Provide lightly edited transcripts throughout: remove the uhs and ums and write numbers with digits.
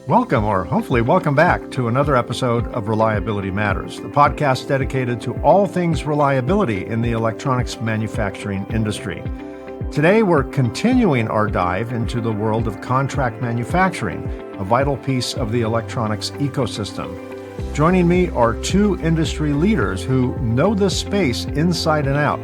Welcome, or hopefully welcome back to another episode of Reliability Matters, the podcast dedicated to all things reliability in the electronics manufacturing industry. Today, we're continuing our dive into the world of contract manufacturing, a vital piece of the electronics ecosystem. Joining me are two industry leaders who know this space inside and out.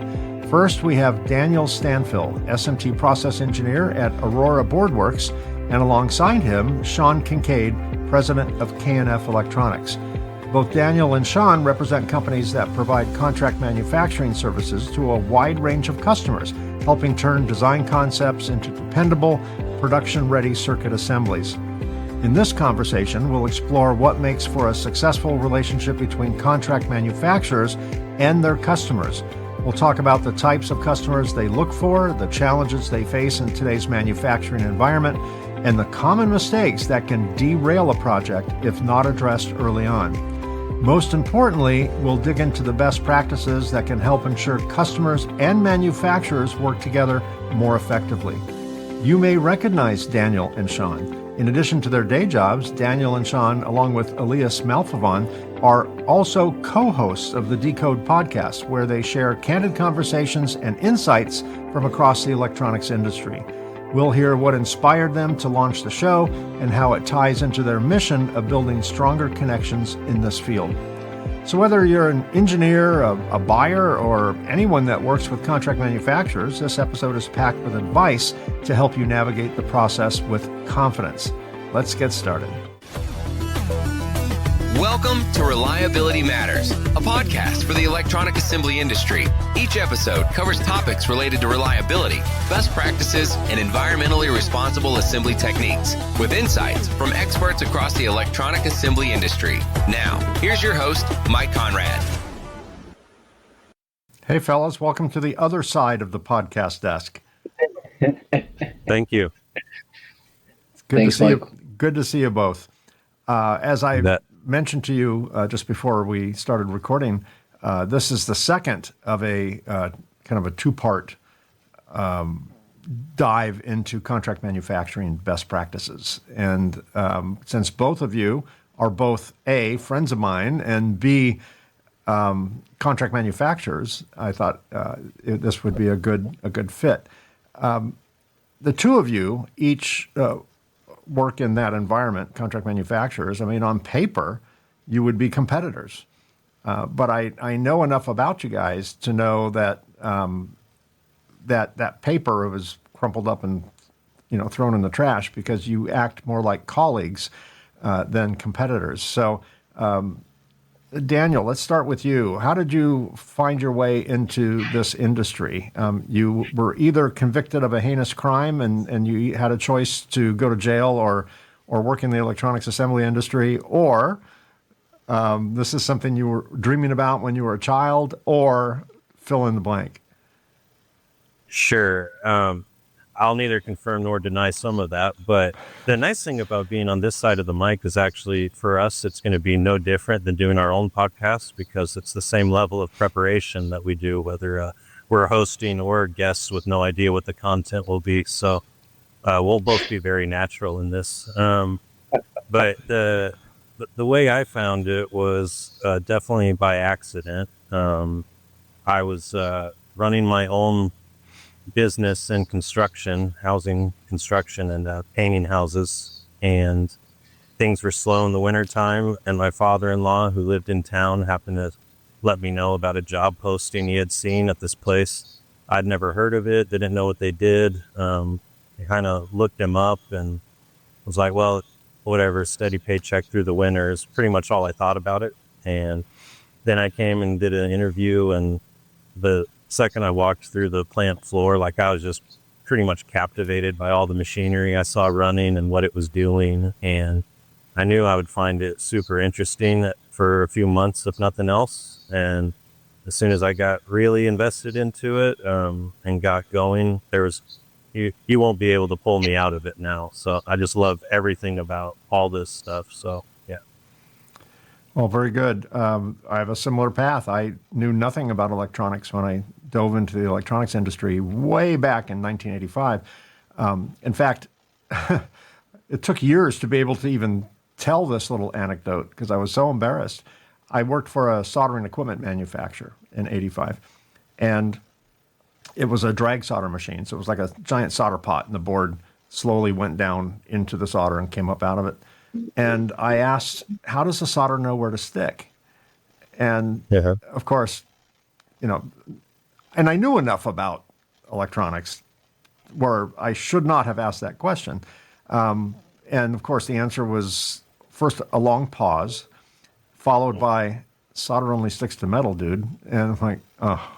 First, we have Daniel Stanphill, SMT Process Engineer at Aurora Boardworks, and alongside him, Sean Kincaid, President of K&F Electronics. Both Daniel and Sean represent companies that provide contract manufacturing services to a wide range of customers, helping turn design concepts into dependable, production-ready circuit assemblies. In this conversation, we'll explore what makes for a successful relationship between contract manufacturers and their customers. We'll talk about the types of customers they look for, the challenges they face in today's manufacturing environment, and the common mistakes that can derail a project if not addressed early on. Most importantly, we'll dig into the best practices that can help ensure customers and manufacturers work together more effectively. You may recognize Daniel and Sean. In addition to their day jobs, Daniel and Sean, along with Elias Malfavon, are also co-hosts of the Decode podcast, where they share candid conversations and insights from across the electronics industry. We'll hear what inspired them to launch the show and how it ties into their mission of building stronger connections in this field. So whether you're an engineer, a buyer, or anyone that works with contract manufacturers, this episode is packed with advice to help you navigate the process with confidence. Let's get started. Welcome to Reliability Matters, a podcast for the electronic assembly industry. Each episode covers topics related to reliability, best practices, and environmentally responsible assembly techniques, with insights from experts across the electronic assembly industry. Now, here's your host, Mike Konrad. Hey, fellas, welcome to the other side of the podcast desk. Thank you. Thanks, to see Mike. Good to see you both. As I mentioned to you just before we started recording, this is the second of a kind of a two-part dive into contract manufacturing best practices. And since both of you are both A, friends of mine, and B, contract manufacturers, I thought this would be a good fit. The two of you each work in that environment, contract manufacturers. I mean, on paper, you would be competitors. But I know enough about you guys to know that that paper was crumpled up and thrown in the trash because you act more like colleagues than competitors. So, Daniel, let's start with you. How did you find your way into this industry? You were either convicted of a heinous crime and you had a choice to go to jail or work in the electronics assembly industry, or this is something you were dreaming about when you were a child, or fill in the blank. Sure. I'll neither confirm nor deny some of that, but the nice thing about being on this side of the mic is actually, for us, it's going to be no different than doing our own podcast, because it's the same level of preparation that we do, whether we're hosting or guests with no idea what the content will be. So we'll both be very natural in this. But the way I found it was definitely by accident. I was running my own business in construction, housing construction, and painting houses, and things were slow in the wintertime, and my father-in-law, who lived in town, happened to let me know about a job posting he had seen at this place. I'd never heard of it, didn't know what they did. I kind of looked him up and was like, well, whatever, steady paycheck through the winter is pretty much all I thought about it. And then I came and did an interview, and the second I walked through the plant floor, like, I was just pretty much captivated by all the machinery I saw running and what it was doing. And I knew I would find it super interesting for a few months, if nothing else. And as soon as I got really invested into it and got going, you won't be able to pull me out of it now. So I just love everything about all this stuff. So, yeah. Well, very good. I have a similar path. I knew nothing about electronics when I dove into the electronics industry way back in 1985. In fact, it took years to be able to even tell this little anecdote because I was so embarrassed. I worked for a soldering equipment manufacturer in '85, and it was a drag solder machine. So it was like a giant solder pot, and the board slowly went down into the solder and came up out of it. And I asked, how does the solder know where to stick? And of course, and I knew enough about electronics where I should not have asked that question. And of course, the answer was first a long pause, followed by solder only sticks to metal, dude. And I'm like, oh,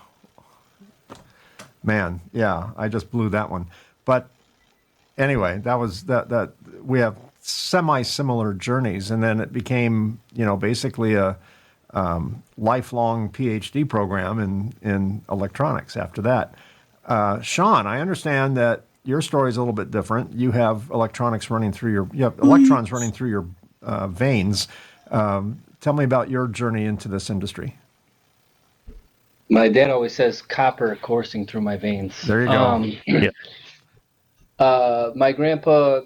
man, yeah, I just blew that one. But anyway, that was that we have semi-similar journeys. And then it became, basically a lifelong PhD program in electronics after that. Sean, I understand that your story is a little bit different. You have electronics running through you have electrons running through your veins. Tell me about your journey into this industry. My dad always says copper coursing through my veins. There you go. My grandpa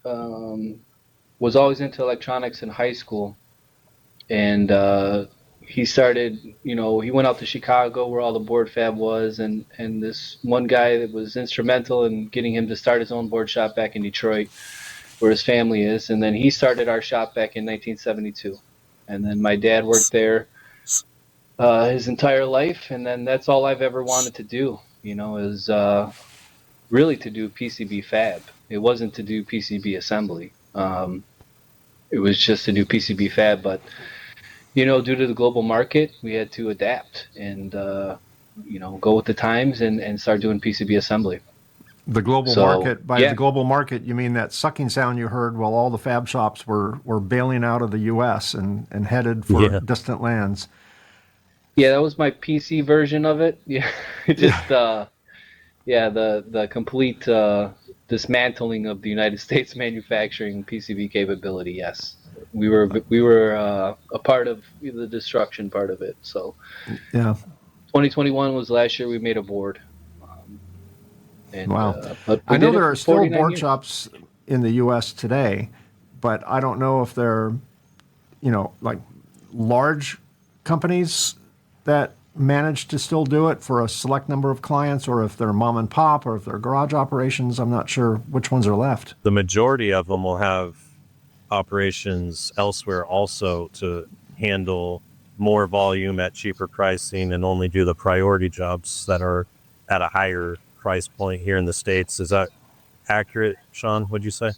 was always into electronics in high school, and he started, he went out to Chicago where all the board fab was, and this one guy that was instrumental in getting him to start his own board shop back in Detroit, where his family is, and then he started our shop back in 1972. And then my dad worked there his entire life, and then that's all I've ever wanted to do, is really to do PCB fab. It wasn't to do PCB assembly. It was just to do PCB fab, but due to the global market, we had to adapt and go with the times and start doing PCB assembly. The global market, the global market, you mean that sucking sound you heard while all the fab shops were bailing out of the U.S. and headed for distant lands. Yeah, that was my PC version of it. Yeah, just the complete dismantling of the United States manufacturing PCB capability. Yes, we were a part of the destruction part of it. So, 2021 was last year. We made a board. Wow. I know there are still board shops in the U.S. today, but I don't know if they're, like large companies that manage to still do it for a select number of clients, or if they're mom and pop, or if they're garage operations. I'm not sure which ones are left. The majority of them will have operations elsewhere also to handle more volume at cheaper pricing and only do the priority jobs that are at a higher price point here in the States. Is that accurate, Sean? What'd you say?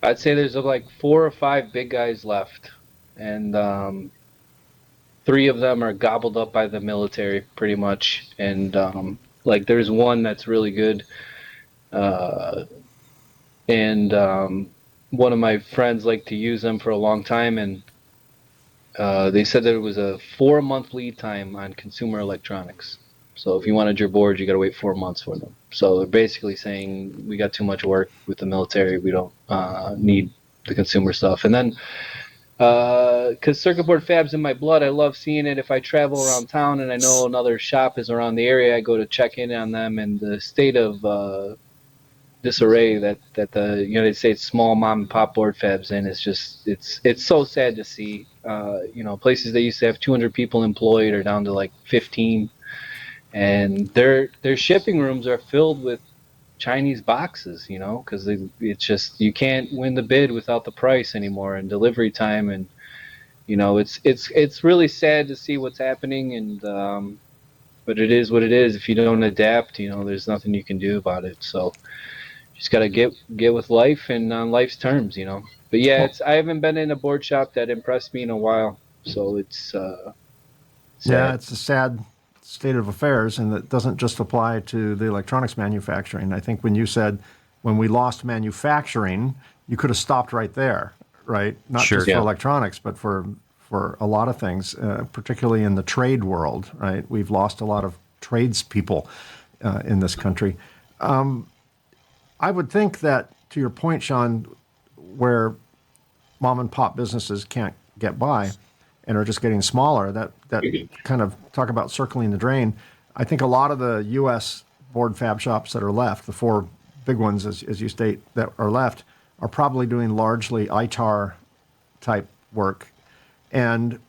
I'd say there's like 4 or 5 big guys left, and 3 of them are gobbled up by the military pretty much, and there's one that's really good, and one of my friends liked to use them for a long time, and they said that it was a 4-month lead time on consumer electronics. So if you wanted your board, you got to wait 4 months for them. So they're basically saying we got too much work with the military. We don't need the consumer stuff. And then because circuit board fab's in my blood, I love seeing it. If I travel around town and I know another shop is around the area, I go to check in on them. And the state of disarray that the United States small mom and pop board fabs in is just it's so sad to see. Places that used to have 200 people employed are down to like 15. And their shipping rooms are filled with Chinese boxes, because it's just, you can't win the bid without the price anymore and delivery time, and it's really sad to see what's happening, and but it is what it is. If you don't adapt, there's nothing you can do about it. So you just gotta get with life and on life's terms, But yeah, I haven't been in a board shop that impressed me in a while, so it's sad. Yeah, it's a sad state of affairs, and it doesn't just apply to the electronics manufacturing. I think when you said when we lost manufacturing, you could have stopped right there, right? Not just for electronics, but for a lot of things, particularly in the trade world, right? We've lost a lot of tradespeople in this country. I would think that, to your point, Sean, where mom and pop businesses can't get by and are just getting smaller, that kind of talk about circling the drain. I think a lot of the U.S. board fab shops that are left, the 4 big ones, as you state, that are left, are probably doing largely ITAR type work. And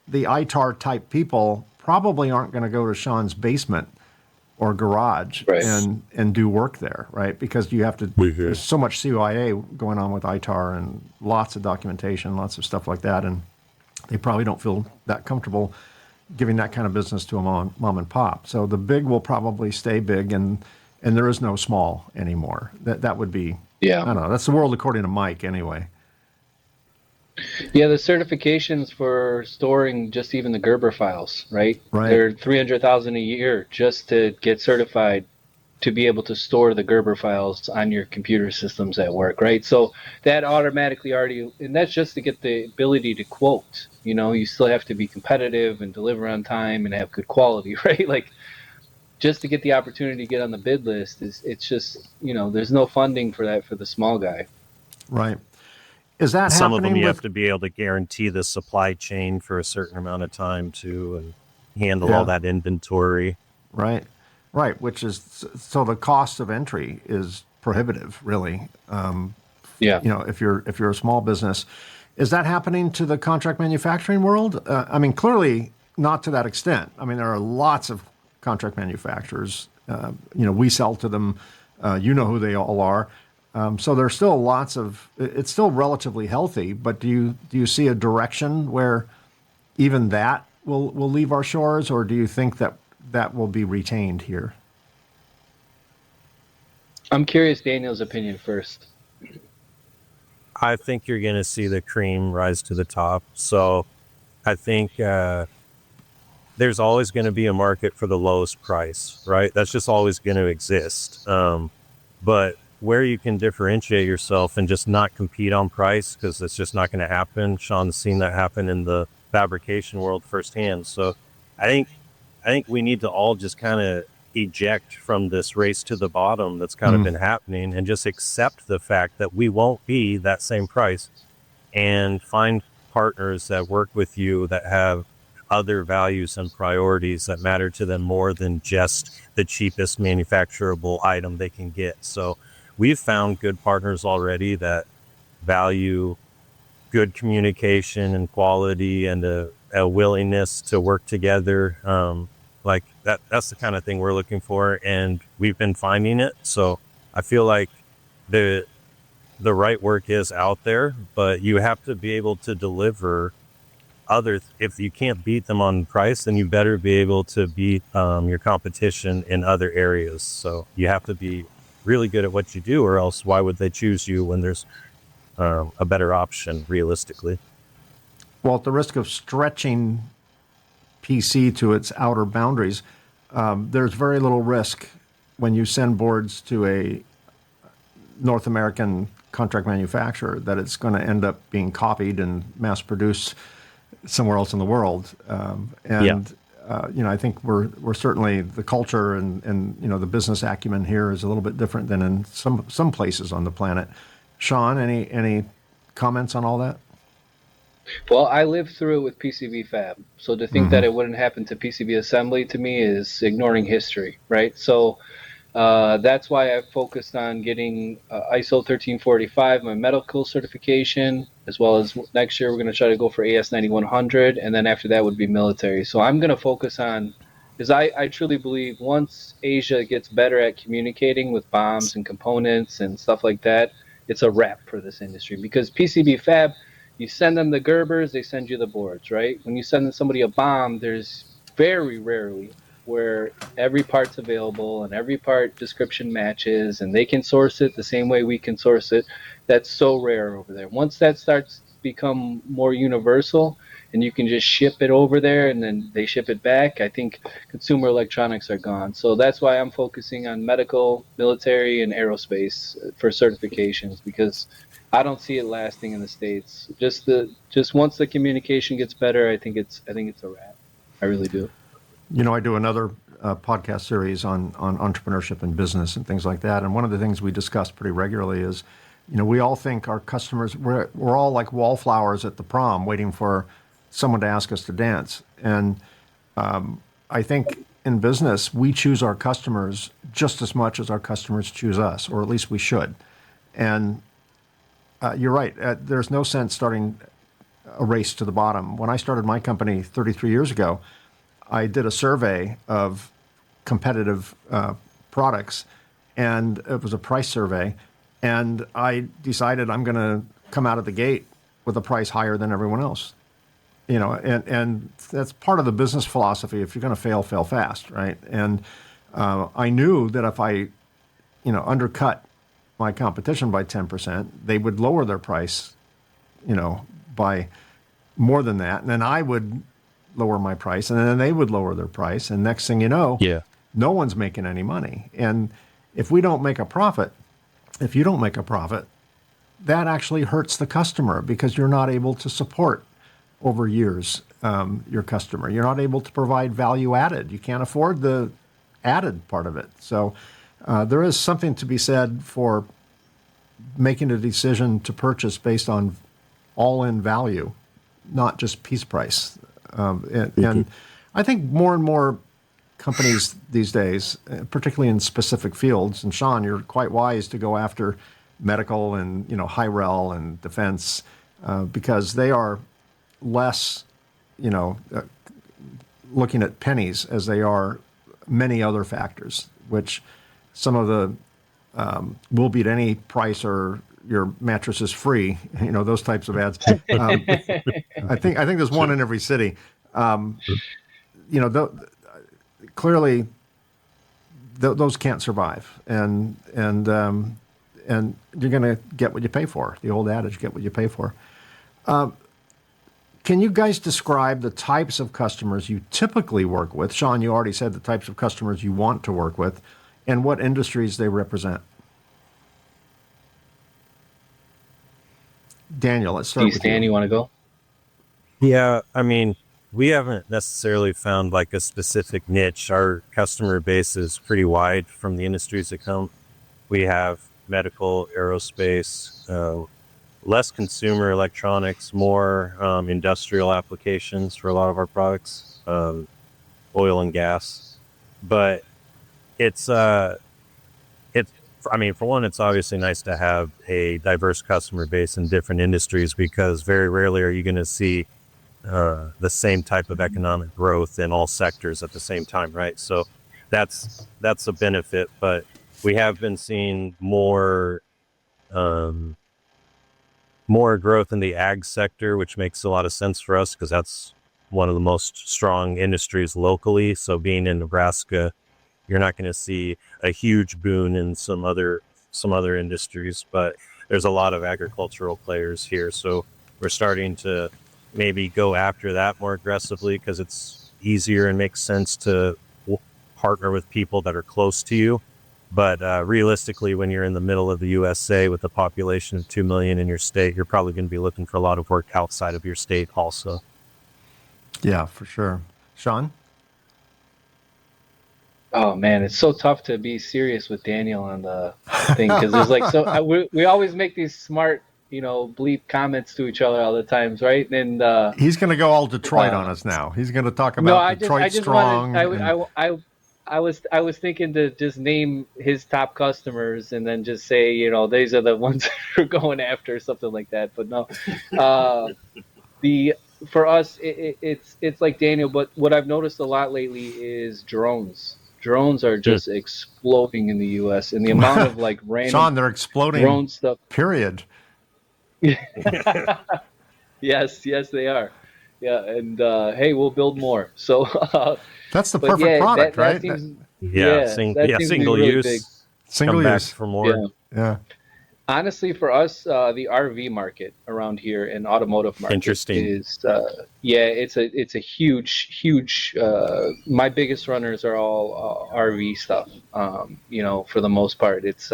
the ITAR type people probably aren't going to go to Sean's basement or garage Right. and do work there, right? Because you have to, there's so much CYA going on with ITAR and lots of documentation, lots of stuff like that. And they probably don't feel that comfortable giving that kind of business to a mom and pop. So the big will probably stay big, and there is no small anymore. That would be, Yeah. I don't know, that's the world according to Mike anyway. Yeah, the certifications for storing just even the Gerber files, right? Right. They're 300,000 a year just to get certified to be able to store the Gerber files on your computer systems at work, right? So that automatically already, and that's just to get the ability to quote. You know, you still have to be competitive and deliver on time and have good quality, right? Like, just to get the opportunity to get on the bid list it's just, you know, there's no funding for that for the small guy. Right. Is that Some of happening them you with, have to be able to guarantee the supply chain for a certain amount of time too, and handle Yeah. all that inventory. right, which is, so the cost of entry is prohibitive, really. Yeah. You know, if you're a small business. Is that happening to the contract manufacturing world? I mean, clearly not to that extent. I mean, there are lots of contract manufacturers. You know, we sell to them. You know who they all are. So there's still lots of. It's still relatively healthy. But do you see a direction where even that will leave our shores, or do you think that will be retained here? I'm curious Daniel's opinion first. I think you're going to see the cream rise to the top. So I think there's always going to be a market for the lowest price, right? That's just always going to exist. But where you can differentiate yourself and just not compete on price, because it's just not going to happen. Sean's seen that happen in the fabrication world firsthand. So I think we need to all just kind of eject from this race to the bottom that's kind of been happening, and just accept the fact that we won't be that same price, and find partners that work with you that have other values and priorities that matter to them more than just the cheapest manufacturable item they can get. So we've found good partners already that value good communication and quality and a willingness to work together. Like that's the kind of thing we're looking for, and we've been finding it. So I feel like the right work is out there, but you have to be able to deliver others. If you can't beat them on price, then you better be able to beat your competition in other areas. So you have to be really good at what you do, or else why would they choose you when there's a better option realistically? Well, at the risk of stretching PC to its outer boundaries, there's very little risk when you send boards to a North American contract manufacturer that it's going to end up being copied and mass produced somewhere else in the world. You know, I think we're certainly, the culture and you know, the business acumen here is a little bit different than in some places on the planet. Sean, any comments on all that? Well, I lived through it with PCB fab. So to think that it wouldn't happen to PCB assembly to me is ignoring history, right? So that's why I focused on getting ISO 1345, my medical certification, as well as next year we're going to try to go for AS 9100, and then after that would be military. So I'm going to focus on, because I truly believe once Asia gets better at communicating with bombs and components and stuff like that, it's a wrap for this industry. Because PCB fab, you send them the Gerbers, they send you the boards, right? When you send somebody a bomb, there's very rarely where every part's available and every part description matches and they can source it the same way we can source it. That's so rare over there. Once that starts to become more universal and you can just ship it over there and then they ship it back, I think consumer electronics are gone. So that's why I'm focusing on medical, military, and aerospace for certifications, because I don't see it lasting in the States. Just once the communication gets better, I think it's a wrap. I really do. You know, I do another podcast series on entrepreneurship and business and things like that. And one of the things we discuss pretty regularly is, you know, we all think our customers, we're all like wallflowers at the prom waiting for someone to ask us to dance. And I think in business, we choose our customers just as much as our customers choose us, or at least we should. And you're right. There's no sense starting a race to the bottom. When I started my company 33 years ago, I did a survey of competitive products, and it was a price survey. And I decided I'm going to come out of the gate with a price higher than everyone else. And that's part of the business philosophy. If you're going to fail, fail fast, right? And I knew that if I, undercut my competition by 10%, they would lower their price, by more than that. And then I would lower my price, and then they would lower their price. And next thing you know, no one's making any money. And if we don't make a profit, if you don't make a profit, that actually hurts the customer because you're not able to support over years your customer. You're not able to provide value added. You can't afford the added part of it. So there is something to be said for making a decision to purchase based on all-in value, not just piece price. And I think more and more companies these days, particularly in specific fields, and Sean, you're quite wise to go after medical and high-rel and defense because they are less, looking at pennies as they are many other factors, which some of the will be at any price or your mattress is free, those types of ads. I think there's one in every city. Clearly, those can't survive, and you're going to get what you pay for. The old adage, get what you pay for. Can you guys describe the types of customers you typically work with? Sean, you already said the types of customers you want to work with, and what industries they represent. Daniel, let's start with Stan, you want to go? Yeah, I mean, we haven't necessarily found like a specific niche. Our customer base is pretty wide from the industries that come. We have medical, aerospace, less consumer electronics, more industrial applications for a lot of our products, oil and gas. But I mean, for one, it's obviously nice to have a diverse customer base in different industries because very rarely are you going to see the same type of economic growth in all sectors at the same time, right? So that's a benefit. But we have been seeing more growth in the ag sector, which makes a lot of sense for us because that's one of the most strong industries locally. So being in Nebraska, you're not going to see a huge boon in some other industries, but there's a lot of agricultural players here. So we're starting to maybe go after that more aggressively because it's easier and makes sense to partner with people that are close to you. But realistically, when you're in the middle of the USA with a population of 2 million in your state, you're probably going to be looking for a lot of work outside of your state also. Yeah, for sure. Sean? Oh man, it's so tough to be serious with Daniel on the thing because there's like we always make these smart, bleep comments to each other all the times, right? And he's going to go all Detroit on us now. He's going to talk about Detroit strong. I was thinking to just name his top customers and then just say, these are the ones that we're going after, something like that. But no, for us, it's like Daniel. But what I've noticed a lot lately is drones. Drones are just exploding in the U.S. and the amount of like random Sean, they're exploding. Drone stuff. Period. Yes, they are. Yeah, and hey, we'll build more. So that's the perfect product, right? Single really use. Big. Single use for more. Yeah. Honestly, for us, the RV market around here and automotive market is it's a huge. My biggest runners are all RV stuff. For the most part, it's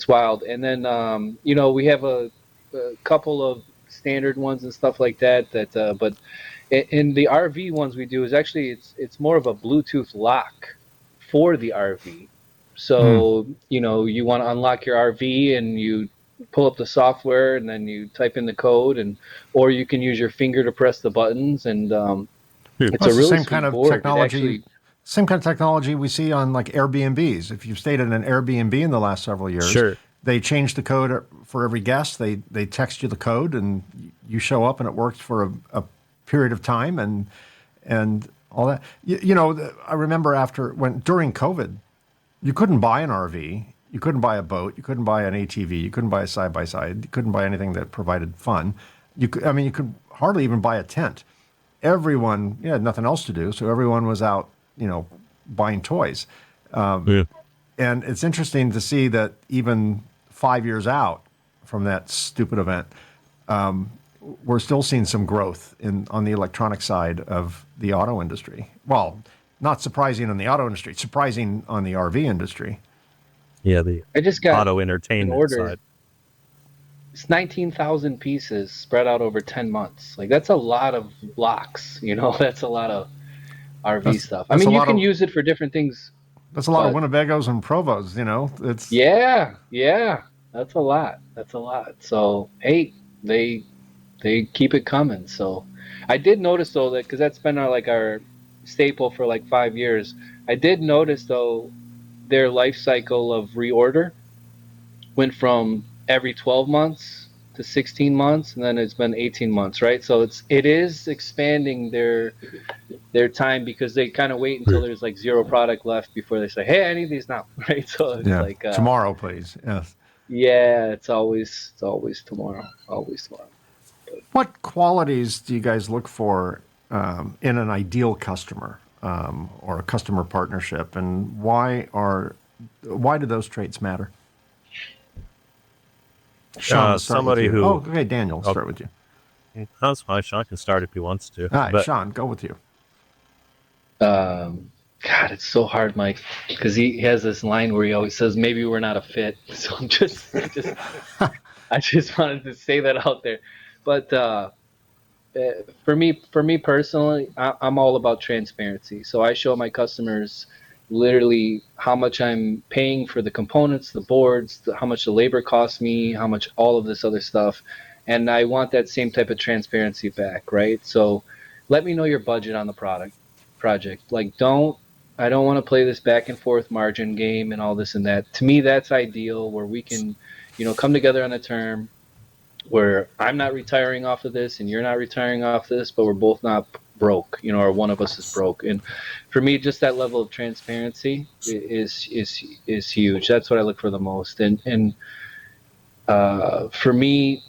wild. And then we have a couple of standard ones and stuff like that. But in the RV ones we do is actually it's more of a Bluetooth lock for the RV. So, you want to unlock your RV and you pull up the software and then you type in the code or you can use your finger to press the buttons and it's a really same kind of technology. Same kind of technology we see on like Airbnbs. If you've stayed at an Airbnb in the last several years, they change the code for every guest. They text you the code, and you show up, and it works for a period of time, and all that. I remember during COVID, you couldn't buy an RV, you couldn't buy a boat, you couldn't buy an ATV, you couldn't buy a side by side, you couldn't buy anything that provided fun. You could hardly even buy a tent. Everyone had nothing else to do, so everyone was out, buying toys. Yeah. And it's interesting to see that even 5 years out from that stupid event, we're still seeing some growth on the electronic side of the auto industry. Well, not surprising on the auto industry, surprising on the RV industry. Yeah, the I just got auto an entertainment order. side. It's 19,000 pieces spread out over 10 months. Like, that's a lot of blocks, that's a lot of RV stuff. I mean, you can use it for different things. That's a lot of Winnebagos and Provos, It's Yeah, that's a lot. So, hey, they keep it coming. So, I did notice though that, because that's been our staple for like 5 years. I did notice though their life cycle of reorder went from every 12 months to 16 months, and then it's been 18 months, right? So it is expanding their time, because they kind of wait until there's like zero product left before they say, "Hey, I need these now," right? So it's like tomorrow, please. Yes. Yeah, it's always tomorrow, always tomorrow. What qualities do you guys look for in an ideal customer or a customer partnership, and why do those traits matter? Sean, somebody who. Oh, okay, Daniel, let's start with you. That's fine. Sean can start if he wants to. All right, Sean, go with you. God, it's so hard, Mike, because he has this line where he always says, "Maybe we're not a fit." So I'm just I just wanted to say that out there. But for me personally, I'm all about transparency. So I show my customers literally how much I'm paying for the components, the boards, how much the labor costs me, how much all of this other stuff. And I want that same type of transparency back, right? So let me know your budget on the project. Like, I don't want to play this back and forth margin game and all this and that. To me, that's ideal, where we can, come together on a term where I'm not retiring off of this and you're not retiring off this, but we're both not broke, or one of us is broke. And for me, just that level of transparency is huge. That's what I look for the most. And for me,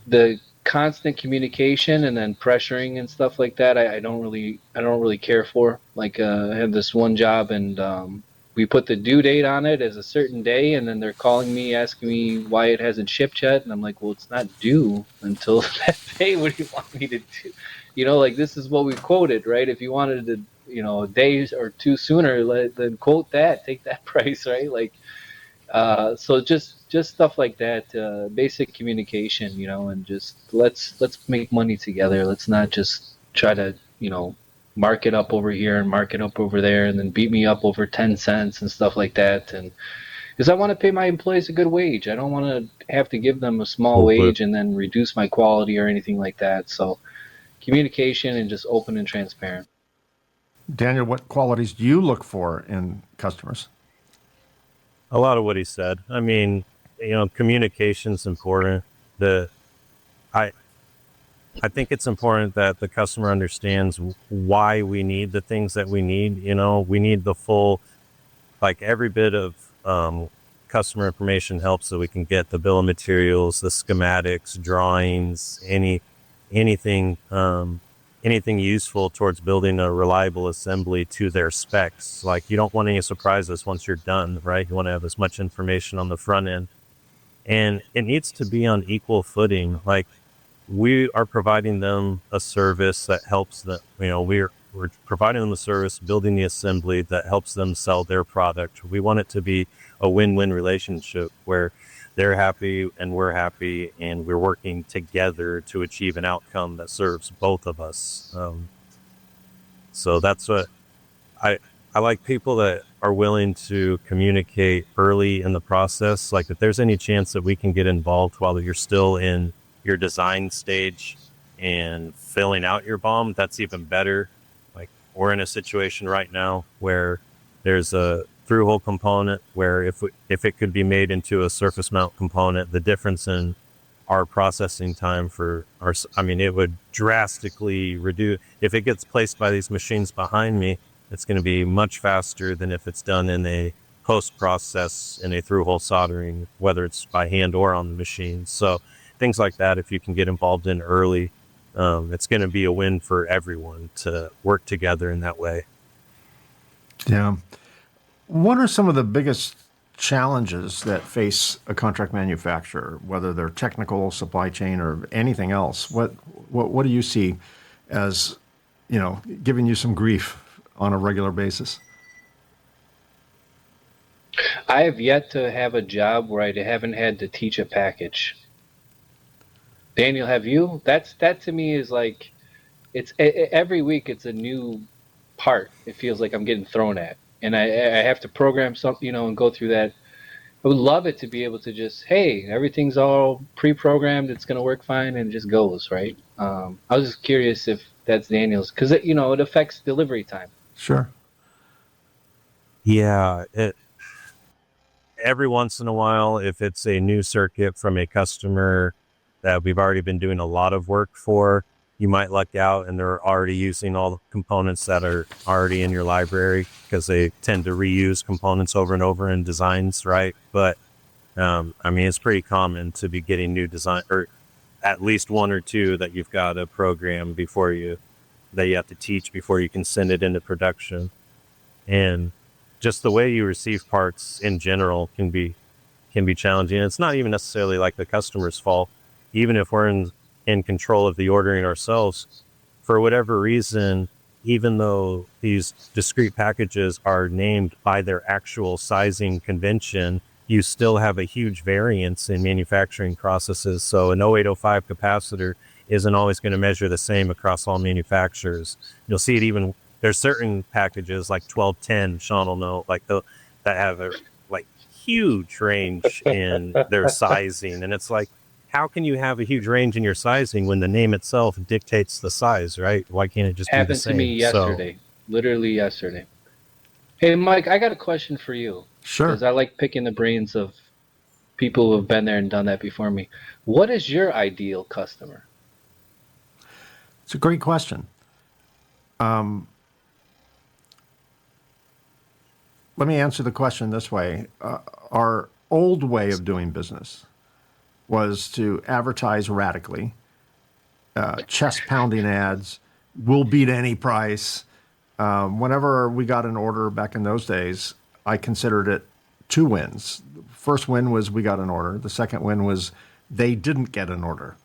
the constant communication and then pressuring and stuff like that, I don't really care for. Like, I have this one job, and we put the due date on it as a certain day, and then they're calling me asking me why it hasn't shipped yet, and I'm like, well, it's not due until that day. What do you want me to do? Like, this is what we quoted, right? If you wanted to, a day or two sooner, then quote that, take that price, right? Like, so just stuff like that, basic communication, and just let's make money together. Let's not just try to, mark it up over here and mark it up over there, and then beat me up over 10 cents and stuff like that. And because I want to pay my employees a good wage, I don't want to have to give them a small wage and then reduce my quality or anything like that. So communication and just open and transparent. Daniel, what qualities do you look for in customers? A lot of what he said. I mean, communication's important. I think it's important that the customer understands why we need the things that we need. We need the full, like, every bit of customer information helps, so we can get the bill of materials, the schematics, drawings, anything useful towards building a reliable assembly to their specs. Like, you don't want any surprises once you're done, right? You want to have as much information on the front end, and it needs to be on equal footing. Like, we are providing them a service that helps them, we're providing them a service, building the assembly that helps them sell their product. We want it to be a win-win relationship where they're happy and we're happy, and we're working together to achieve an outcome that serves both of us. So that's what I like, people that are willing to communicate early in the process. Like, if there's any chance that we can get involved while you're still in your design stage and filling out your BOM, that's even better. Like, we're in a situation right now where there's a through-hole component, where if it could be made into a surface mount component, the difference in our processing time it would drastically reduce. If it gets placed by these machines behind me, it's going to be much faster than if it's done in a post-process in a through-hole soldering, whether it's by hand or on the machine. So things like that, if you can get involved in early, it's going to be a win for everyone to work together in that way. Yeah. What are some of the biggest challenges that face a contract manufacturer, whether they're technical, supply chain, or anything else? What do you see as, giving you some grief on a regular basis? I have yet to have a job where I haven't had to teach a package. Daniel, have you? That to me is like, every week it's a new part. It feels like I'm getting thrown at, and I have to program something, and go through that. I would love it to be able to just, hey, everything's all pre-programmed. It's going to work fine, and it just goes, right? I was just curious if that's Daniel's, because it affects delivery time. Sure. Yeah, every once in a while, if it's a new circuit from a customer that we've already been doing a lot of work for, you might luck out and they're already using all the components that are already in your library, because they tend to reuse components over and over in designs, right? But it's pretty common to be getting new design, or at least one or two that you've got to program that you have to teach before you can send it into production. And just the way you receive parts in general can be challenging. It's not even necessarily like the customer's fault. Even if we're in control of the ordering ourselves, for whatever reason, even though these discrete packages are named by their actual sizing convention, you still have a huge variance in manufacturing processes. So an 0805 capacitor isn't always going to measure the same across all manufacturers. You'll see it even, there's certain packages like 1210, Sean will know, that have a huge range in their sizing. And it's like, how can you have a huge range in your sizing when the name itself dictates the size, right? Why can't it just be the same? Happened to me yesterday, literally yesterday. Hey, Mike, I got a question for you. Sure. Because I like picking the brains of people who have been there and done that before me. What is your ideal customer? It's a great question. Let me answer the question this way. Our old way of doing business was to advertise radically, chest-pounding ads, we'll beat any price. Whenever we got an order back in those days, I considered it two wins. First win was we got an order. The second win was they didn't get an order.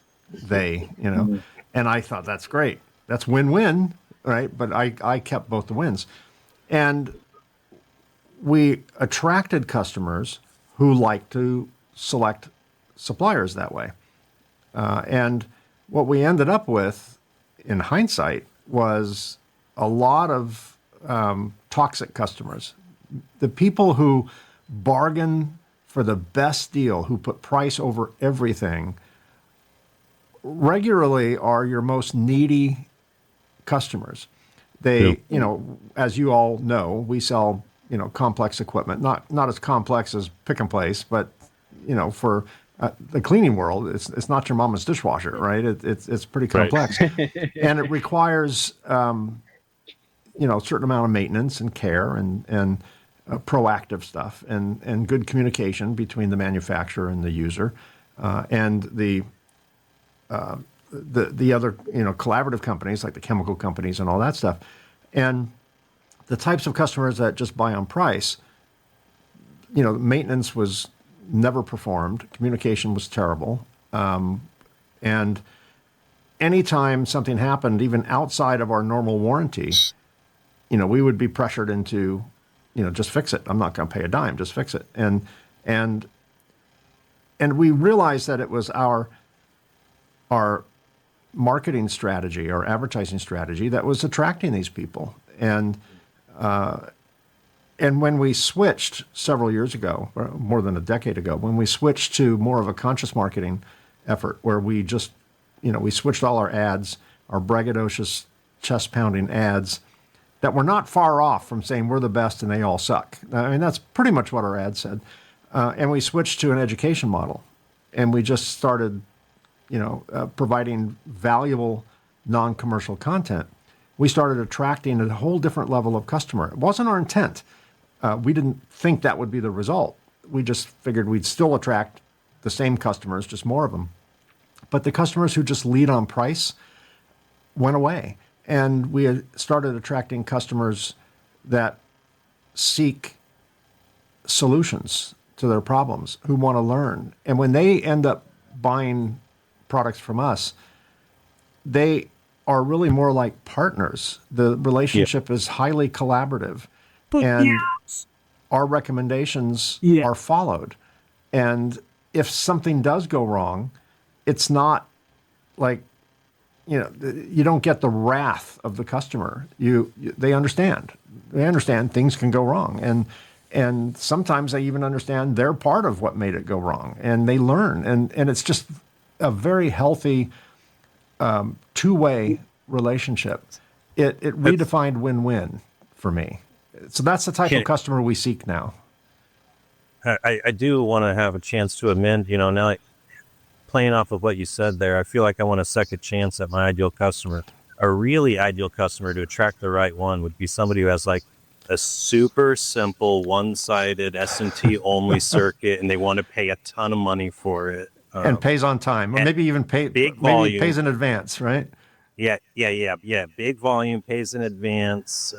And I thought, that's great. That's win-win, right? But I kept both the wins. And we attracted customers who like to select suppliers that way. And what we ended up with, in hindsight, was a lot of toxic customers. The people who bargain for the best deal, who put price over everything, regularly are your most needy customers. They, as you all know, we sell, complex equipment, not as complex as pick and place, but, for the cleaning world, it's not your mama's dishwasher, right? It's pretty complex. Right. And it requires, a certain amount of maintenance and care and proactive stuff and good communication between the manufacturer and the user, and the other, collaborative companies like the chemical companies and all that stuff. And the types of customers that just buy on price, maintenance was never performed, communication was terrible. And anytime something happened, even outside of our normal warranty, we would be pressured into, just fix it. I'm not going to pay a dime, just fix it. And we realized that it was our marketing strategy, our advertising strategy that was attracting these people. And when we switched several years ago, or more than a decade ago, when we switched to more of a conscious marketing effort where we just, we switched all our ads, our braggadocious chest-pounding ads, that were not far off from saying we're the best and they all suck. I mean, that's pretty much what our ad said. And we switched to an education model, and we just started, providing valuable non-commercial content. We started attracting a whole different level of customer. It wasn't our intent. We didn't think that would be the result. We just figured we'd still attract the same customers, just more of them. But the customers who just lead on price went away. And we had started attracting customers that seek solutions to their problems, who want to learn. And when they end up buying products from us, they are really more like partners. The relationship is highly collaborative. And our recommendations are followed. And if something does go wrong, it's not like, you don't get the wrath of the customer. They understand. They understand things can go wrong. And sometimes they even understand they're part of what made it go wrong. And they learn. And it's just a very healthy two-way relationship. It redefined win-win for me. So that's the type of customer we seek now. I do want to have a chance to amend, now playing off of what you said there, I feel like I want a second chance at my ideal customer. A really ideal customer to attract the right one would be somebody who has like a super simple one-sided S&T only circuit, and they want to pay a ton of money for it. And pays on time, or maybe even pays in advance, right? Yeah. Big volume, pays in advance,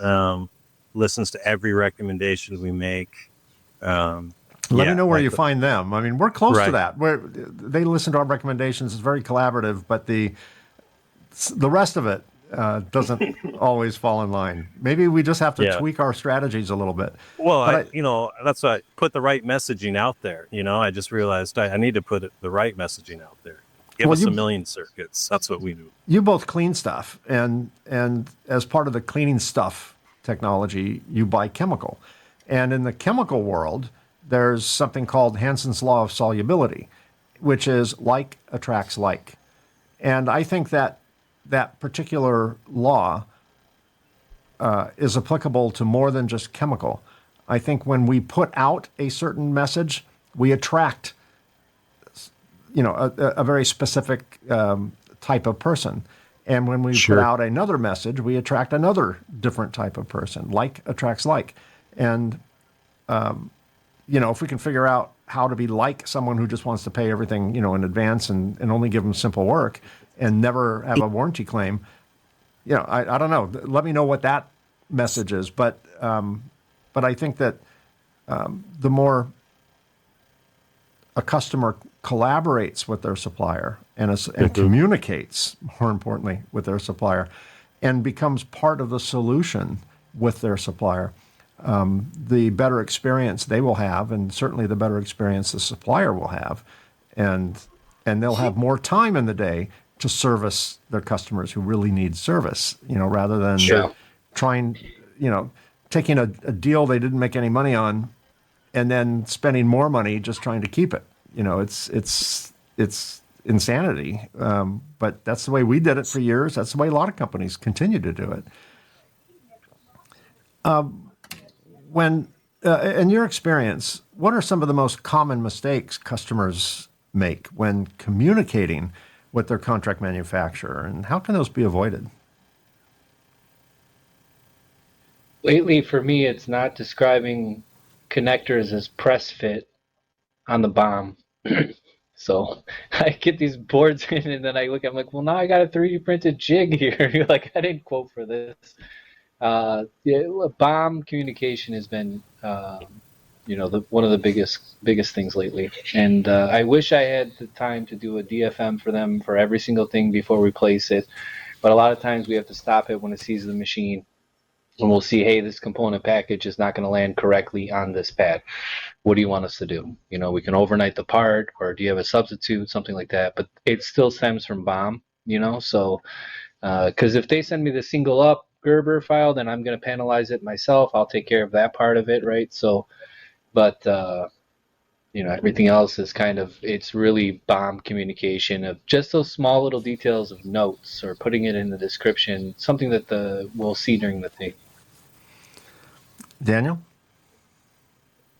listens to every recommendation we make. Let me know where you find them. I mean, we're close to that. They listen to our recommendations. It's very collaborative, but the rest of it doesn't always fall in line. Maybe we just have to tweak our strategies a little bit. Well, that's why I put the right messaging out there. I just realized I need to put the right messaging out there. Give us a million circuits. That's what we do. You both clean stuff, and as part of the cleaning stuff technology, you buy chemical. And in the chemical world, there's something called Hansen's law of solubility, which is like attracts like. And I think that particular law is applicable to more than just chemical. I think when we put out a certain message, we attract, a very specific type of person. And when we put out another message, we attract another different type of person. Like attracts like. And if we can figure out how to be like someone who just wants to pay everything, in advance and only give them simple work and never have a warranty claim, I don't know. Let me know what that message is. But I think that the more a customer collaborates with their supplier and communicates, more importantly, with their supplier and becomes part of the solution with their supplier, the better experience they will have, and certainly the better experience the supplier will have, and they'll have more time in the day to service their customers who really need service, rather than trying, taking a deal they didn't make any money on and then spending more money just trying to keep it. It's insanity. But that's the way we did it for years. That's the way a lot of companies continue to do it. When, in your experience, what are some of the most common mistakes customers make when communicating with their contract manufacturer, and how can those be avoided? Lately, for me, it's not describing connectors as press fit on the BOM. So I get these boards in, and then I look, I'm like, well, now I got a 3D printed jig here. You're like, I didn't quote for this. BOM communication has been, one of the biggest things lately. And I wish I had the time to do a DFM for them for every single thing before we place it. But a lot of times we have to stop it when it sees the machine. And we'll see, hey, this component package is not going to land correctly on this pad. What do you want us to do? We can overnight the part, or do you have a substitute, something like that. But it still stems from BOM, so because if they send me the single up Gerber file, then I'm going to penalize it myself. I'll take care of that part of it, right? So, but everything else is it's really BOM communication of just those small little details of notes or putting it in the description, something that we'll see during the thing. Daniel?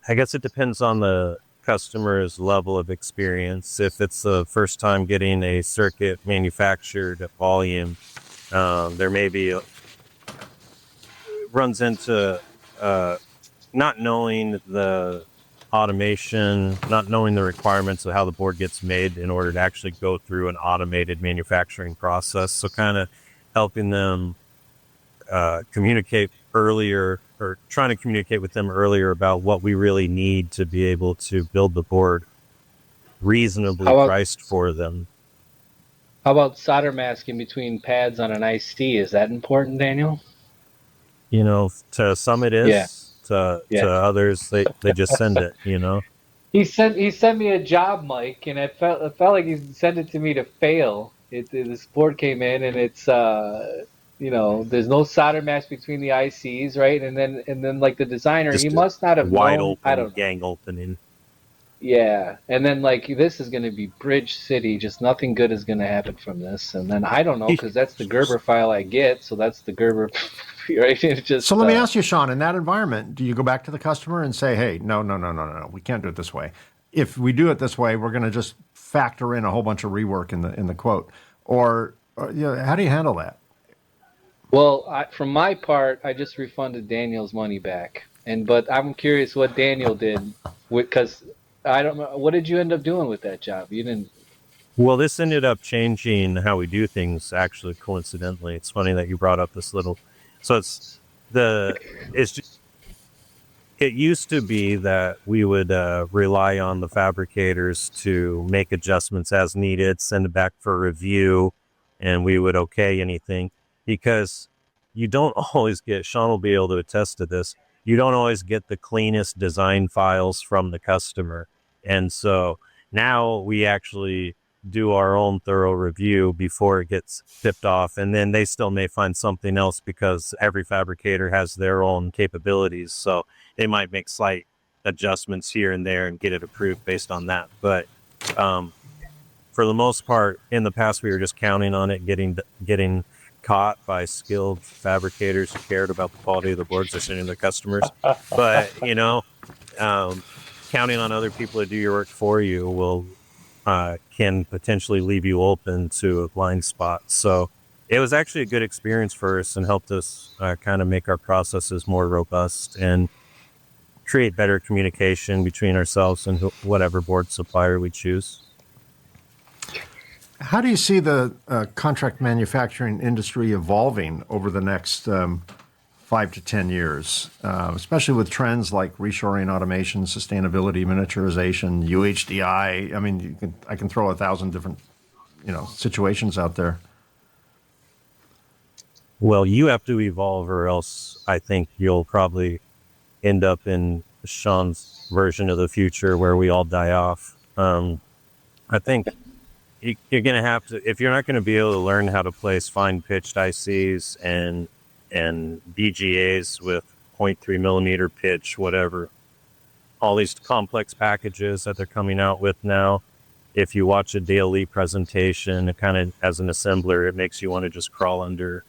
I guess it depends on the customer's level of experience. If it's the first time getting a circuit manufactured at volume, there may be runs into not knowing the automation, not knowing the requirements of how the board gets made in order to actually go through an automated manufacturing process. So kind of helping them communicate earlier, or trying to communicate with them earlier about what we really need to be able to build the board reasonably How about priced for them. how about solder masking between pads on an IC? Is that important, Daniel? You know, to some it Yeah, is, to yeah. others they just send it, you know. He sent me a job, Mike, and it felt like he sent it to me to fail. The support came in, and it's there's no solder match between the ICs, right? And then like the designer, he Just a must not have wide known. I open don't know. gang opening. Yeah, and then like this is going to be Bridge City. Just nothing good is going to happen from this. And then I don't know because that's the Gerber file I get, so that's the Gerber, right? It's So just let me ask you, Sean, in that environment, do you go back to the customer and say, hey, no, no, no, no, no, no, we can't do it this way. If we do it this way, we're going to just factor in a whole bunch of rework in the quote. Or how do you handle that? well, from my part, I just refunded Daniel's money back. But I'm curious what Daniel did because I don't know. What did you end up doing with that job? You didn't. Well, this ended up changing how we do things, actually, coincidentally. It's funny that you brought up this little. So it's it used to be that we would rely on the fabricators to make adjustments as needed, send it back for review, and we would okay anything, because you don't always get, Sean will be able to attest to this, you don't always get the cleanest design files from the customer. And so now we actually do our own thorough review before it gets tipped off. And then they still may find something else because every fabricator has their own capabilities. So they might make slight adjustments here and there and get it approved based on that. But for the most part, in the past, we were just counting on it getting caught by skilled fabricators who cared about the quality of the boards they're sending their customers. But, counting on other people to do your work for you will can potentially leave you open to a blind spot. So it was actually a good experience for us and helped us kind of make our processes more robust and create better communication between ourselves and whatever board supplier we choose. How do you see the contract manufacturing industry evolving over the next 5 to 10 years, especially with trends like reshoring, automation, sustainability, miniaturization, UHDI? I mean, I can throw 1,000 different, situations out there. Well, you have to evolve, or else I think you'll probably end up in Sean's version of the future where we all die off. I think you're going to have to, if you're not going to be able to learn how to place fine pitched ICs and BGAs with 0.3 millimeter pitch, whatever, all these complex packages that they're coming out with now. If you watch a DLE presentation, it kind of, as an assembler, it makes you want to just crawl under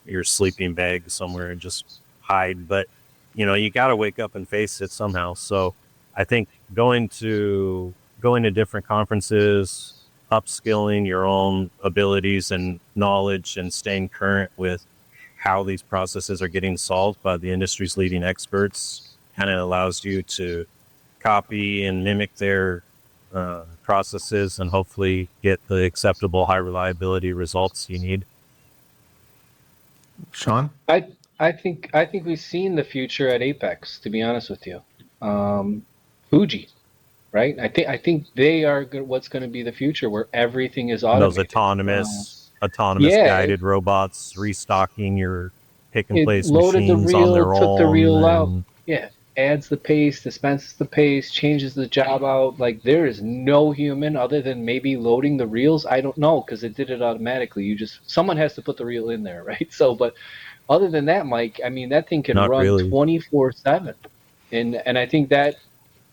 your sleeping bag somewhere and just hide. But, you got to wake up and face it somehow. So I think going to different conferences, upskilling your own abilities and knowledge and staying current with how these processes are getting solved by the industry's leading experts kind of allows you to copy and mimic their processes and hopefully get the acceptable high reliability results you need. Sean? I think we've seen the future at Apex. To be honest with you, Fuji, right? I think they are what's going to be the future where everything is Those automated. autonomous Yeah, guided robots restocking your pick and it place loaded the machines on reel, their took the own. reel out. And Yeah, adds the paste, dispenses the paste, changes the job out. Like there is no human other than maybe loading the reels. I don't know because it did it automatically. Someone has to put the reel in there, right? So, but other than that, Mike, I mean that thing can not run really. 24/7, and I think that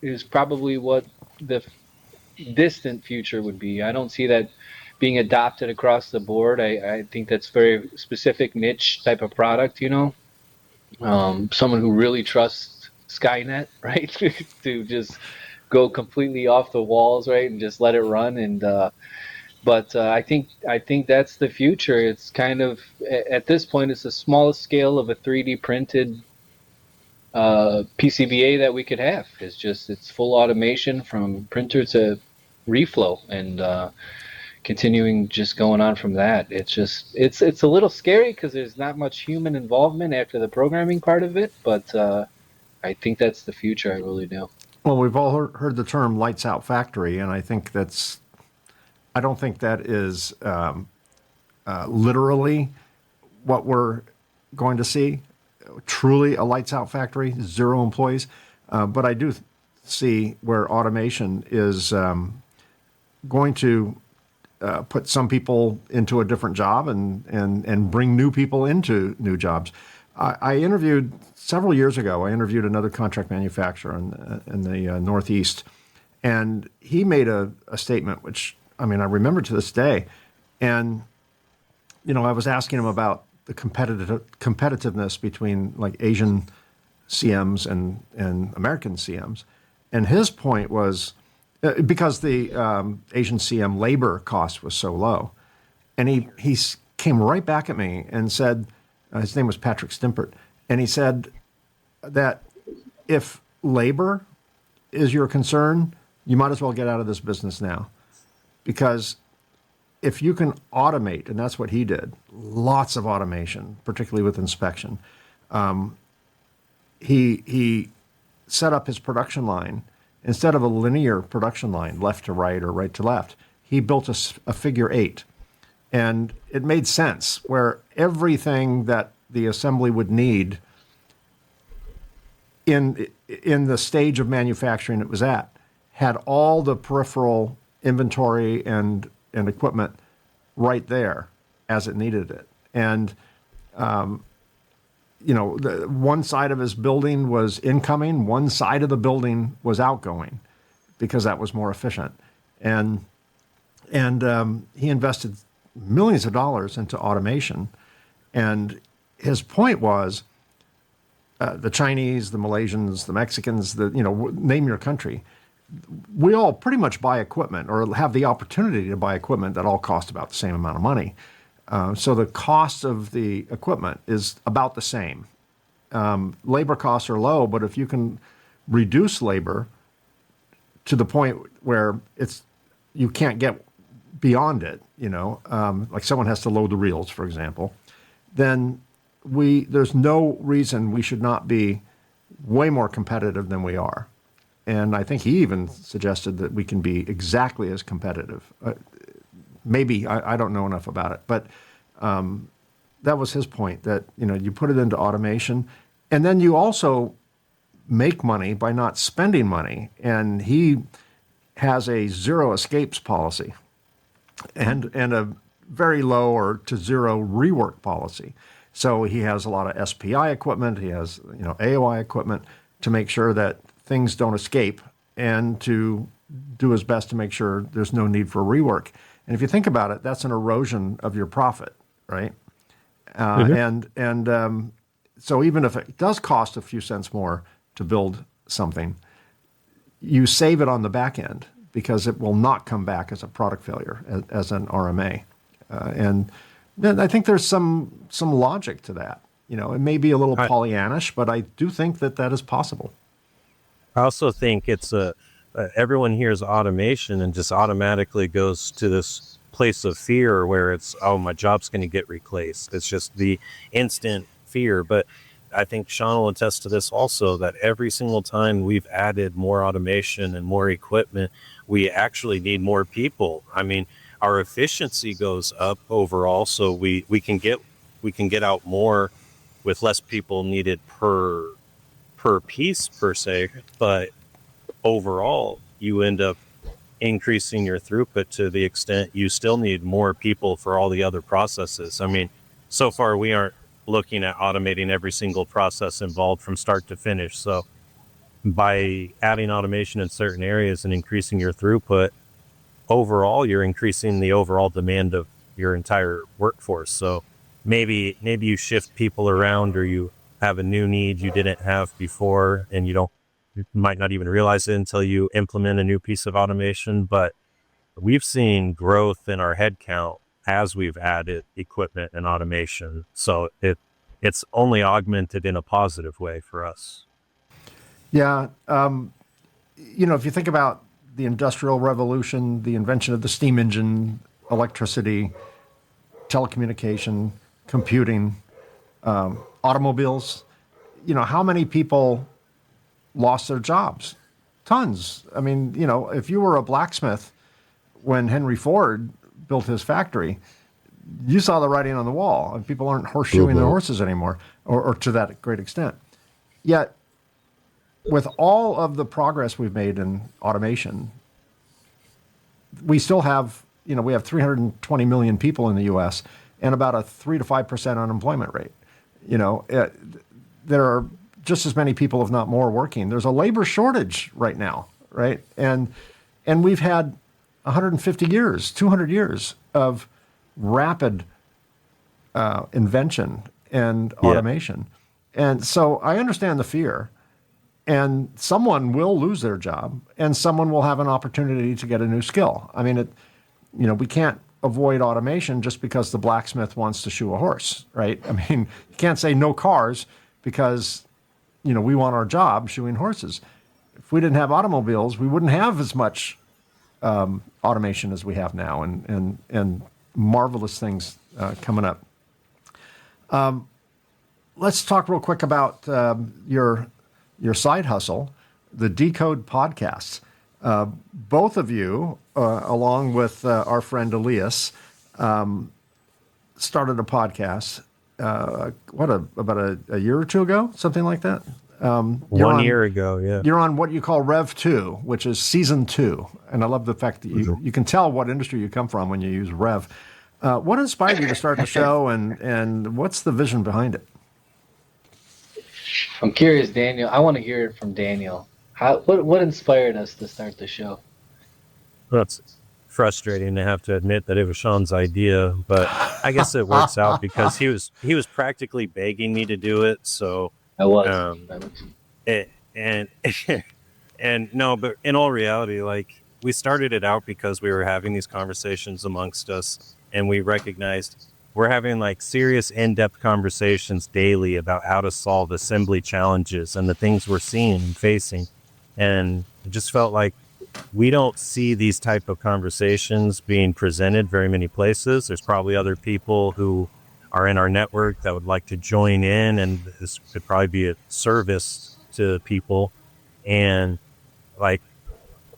is probably what the distant future would be. I don't see that being adopted across the board. I think that's very specific niche type of product. someone who really trusts Skynet, right? To just go completely off the walls, right, and just let it run. And but I think that's the future. It's kind of at this point, it's the smallest scale of a 3D printed PCBA that we could have. It's full automation from printer to reflow, and continuing just going on from that. It's a little scary because there's not much human involvement after the programming part of it, but I think that's the future. I really do. Well, we've all heard the term "lights out factory," and I don't think that is literally what we're going to see. Truly, a lights out factory, 0 employees. But I do see where automation is going to put some people into a different job and bring new people into new jobs. I interviewed several years ago. I interviewed another contract manufacturer in the Northeast, and he made a statement which I remember to this day. And I was asking him about the competitiveness between like Asian CMs and American CMs, and his point was because the Asian CM labor cost was so low, and he came right back at me and said, his name was Patrick Stimpert, and he said that if labor is your concern, you might as well get out of this business now, because if you can automate, and that's what he did, lots of automation, particularly with inspection. He set up his production line. Instead of a linear production line, left to right or right to left, he built a figure 8. And it made sense, where everything that the assembly would need in the stage of manufacturing it was at had all the peripheral inventory and equipment right there as it needed it. And one side of his building was incoming, one side of the building was outgoing, because that was more efficient. And he invested millions of dollars into automation. And his point was, the Chinese, the Malaysians, the Mexicans, name your country, we all pretty much buy equipment or have the opportunity to buy equipment that all cost about the same amount of money. So the cost of the equipment is about the same. Labor costs are low, but if you can reduce labor to the point where you can't get beyond it, like someone has to load the reels, for example, then there's no reason we should not be way more competitive than we are. And I think he even suggested that we can be exactly as competitive. Maybe, I don't know enough about it, but that was his point, that you put it into automation, and then you also make money by not spending money. And he has a zero escapes policy and a very low or to zero rework policy. So he has a lot of SPI equipment, he has AOI equipment to make sure that things don't escape, and to do his best to make sure there's no need for rework. And if you think about it, that's an erosion of your profit, right? And so even if it does cost a few cents more to build something, you save it on the back end because it will not come back as a product failure, as an RMA. And then I think there's some logic to that. It may be a little Pollyannish, but I do think that is possible. I also think it's everyone hears automation and just automatically goes to this place of fear where it's, oh, my job's going to get replaced. It's just the instant fear. But I think Sean will attest to this also, that every single time we've added more automation and more equipment, we actually need more people. I mean, our efficiency goes up overall, so we can get out more with less people needed per piece per se, but overall you end up increasing your throughput to the extent you still need more people for all the other processes. I mean, so far we aren't looking at automating every single process involved from start to finish. So by adding automation in certain areas and increasing your throughput, overall you're increasing the overall demand of your entire workforce. So maybe you shift people around, or you have a new need you didn't have before, and you might not even realize it until you implement a new piece of automation. But we've seen growth in our headcount as we've added equipment and automation. So it's only augmented in a positive way for us. Yeah. If you think about the Industrial Revolution, the invention of the steam engine, electricity, telecommunication, computing, automobiles, how many people lost their jobs? Tons. I mean, if you were a blacksmith when Henry Ford built his factory, you saw the writing on the wall, and people aren't horseshoeing their horses anymore, or to that great extent. Yet, with all of the progress we've made in automation, we still have, we have 320 million people in the U.S. and about a 3 to 5% unemployment rate. There are just as many people, if not more, working. There's a labor shortage right now, right? And we've had 150 years, 200 years of rapid invention and automation. And so I understand the fear. And someone will lose their job, and someone will have an opportunity to get a new skill. I mean, we can't avoid automation just because the blacksmith wants to shoe a horse, right? I mean, you can't say no cars because, we want our job shoeing horses. If we didn't have automobiles, we wouldn't have as much automation as we have now, and marvelous things coming up. Let's talk real quick about your side hustle, the Decode podcast. Both of you, along with our friend Elias, started a podcast. About a year or two ago, something like that. 1 year ago, yeah. You're on what you call Rev 2, which is season 2, and I love the fact that you can tell what industry you come from when you use Rev. What inspired you to start the show, and what's the vision behind it? I'm curious, Daniel. I want to hear it from Daniel. What inspired us to start the show? Well, it's frustrating to have to admit that it was Sean's idea, but I guess it works out because he was practically begging me to do it. So I was. And no, but in all reality, like, we started it out because we were having these conversations amongst us, and we recognized we're having like serious in-depth conversations daily about how to solve assembly challenges and the things we're seeing and facing. And it just felt like we don't see these type of conversations being presented very many places. There's probably other people who are in our network that would like to join in, and this could probably be a service to people. And like,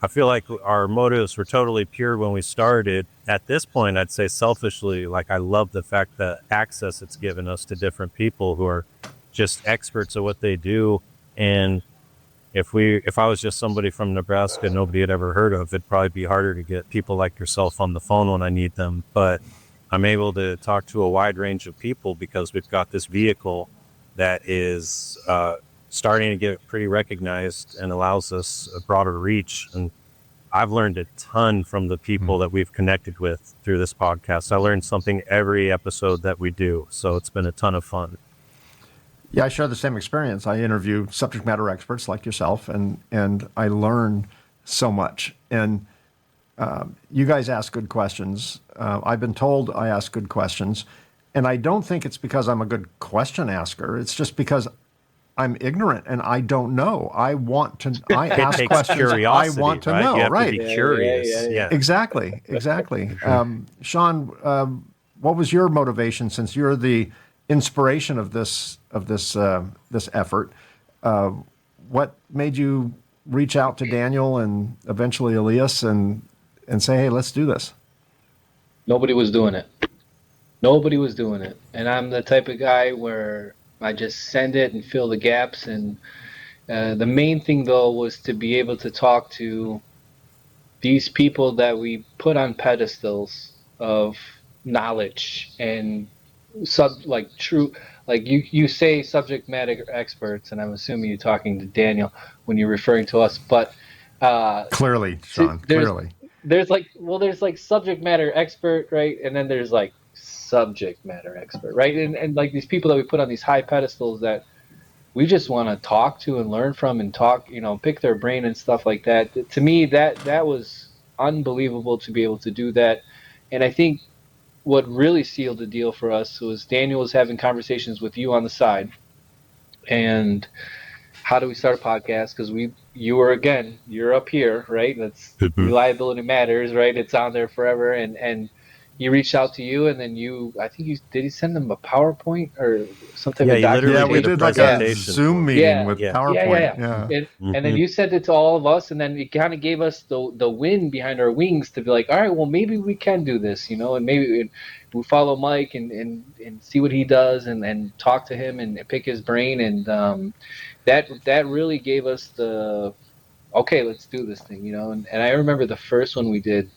I feel like our motives were totally pure when we started. At this point, I'd say selfishly, like, I love the fact that access it's given us to different people who are just experts at what they do. And if I was just somebody from Nebraska nobody had ever heard of, it'd probably be harder to get people like yourself on the phone when I need them. But I'm able to talk to a wide range of people because we've got this vehicle that is starting to get pretty recognized and allows us a broader reach. And I've learned a ton from the people that we've connected with through this podcast. I learned something every episode that we do. So it's been a ton of fun. Yeah, I share the same experience. I interview subject matter experts like yourself, and I learn so much. And you guys ask good questions. I've been told I ask good questions. And I don't think it's because I'm a good question asker. It's just because I'm ignorant and I don't know. I ask questions. I want to know. You have right. to be curious. Yeah. Exactly. Sean, what was your motivation, since you're the inspiration of this effort? What made you reach out to Daniel and eventually Elias and say, hey, let's do this? Nobody was doing it. And I'm the type of guy where I just send it and fill the gaps. And the main thing, though, was to be able to talk to these people that we put on pedestals of knowledge and you say subject matter experts, and I'm assuming you're talking to Daniel when you're referring to us. But clearly, Sean, there's like subject matter expert, right? And then there's like subject matter expert, right? And like these people that we put on these high pedestals that we just want to talk to and learn from and talk, pick their brain and stuff like that. To me, that was unbelievable to be able to do that. And I think what really sealed the deal for us was Daniel was having conversations with you on the side, and how do we start a podcast? Because you're up here, right? That's reliability matters, right? It's on there forever. And he reached out to you, and then I think did he send them a PowerPoint or some type Yeah, of he literally Yeah, documentation? we did a did like a presentation Zoom for it. meeting Yeah, with Yeah. PowerPoint. yeah. And then you sent it to all of us, and then it kind of gave us the wind behind our wings to be like, all right, well, maybe we can do this, and maybe we follow Mike and see what he does, and talk to him and pick his brain, and that really gave us the okay, let's do this thing, and I remember the first one we did,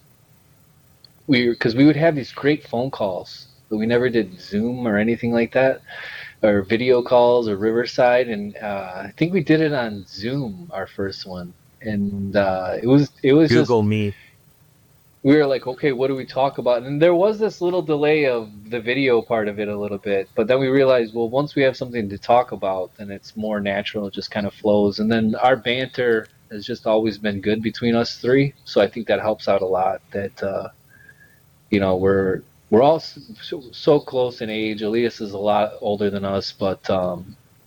because we would have these great phone calls, but we never did Zoom or anything like that, or video calls or Riverside, and I think we did it on Zoom, our first one, and it was just, Google Meet. we were like, okay, what do we talk about? And there was this little delay of the video part of it a little bit, but then we realized, well, once we have something to talk about, then it's more natural, it just kind of flows. And then our banter has just always been good between us three, so I think that helps out a lot, that we're all so close in age. Elias is a lot older than us, but A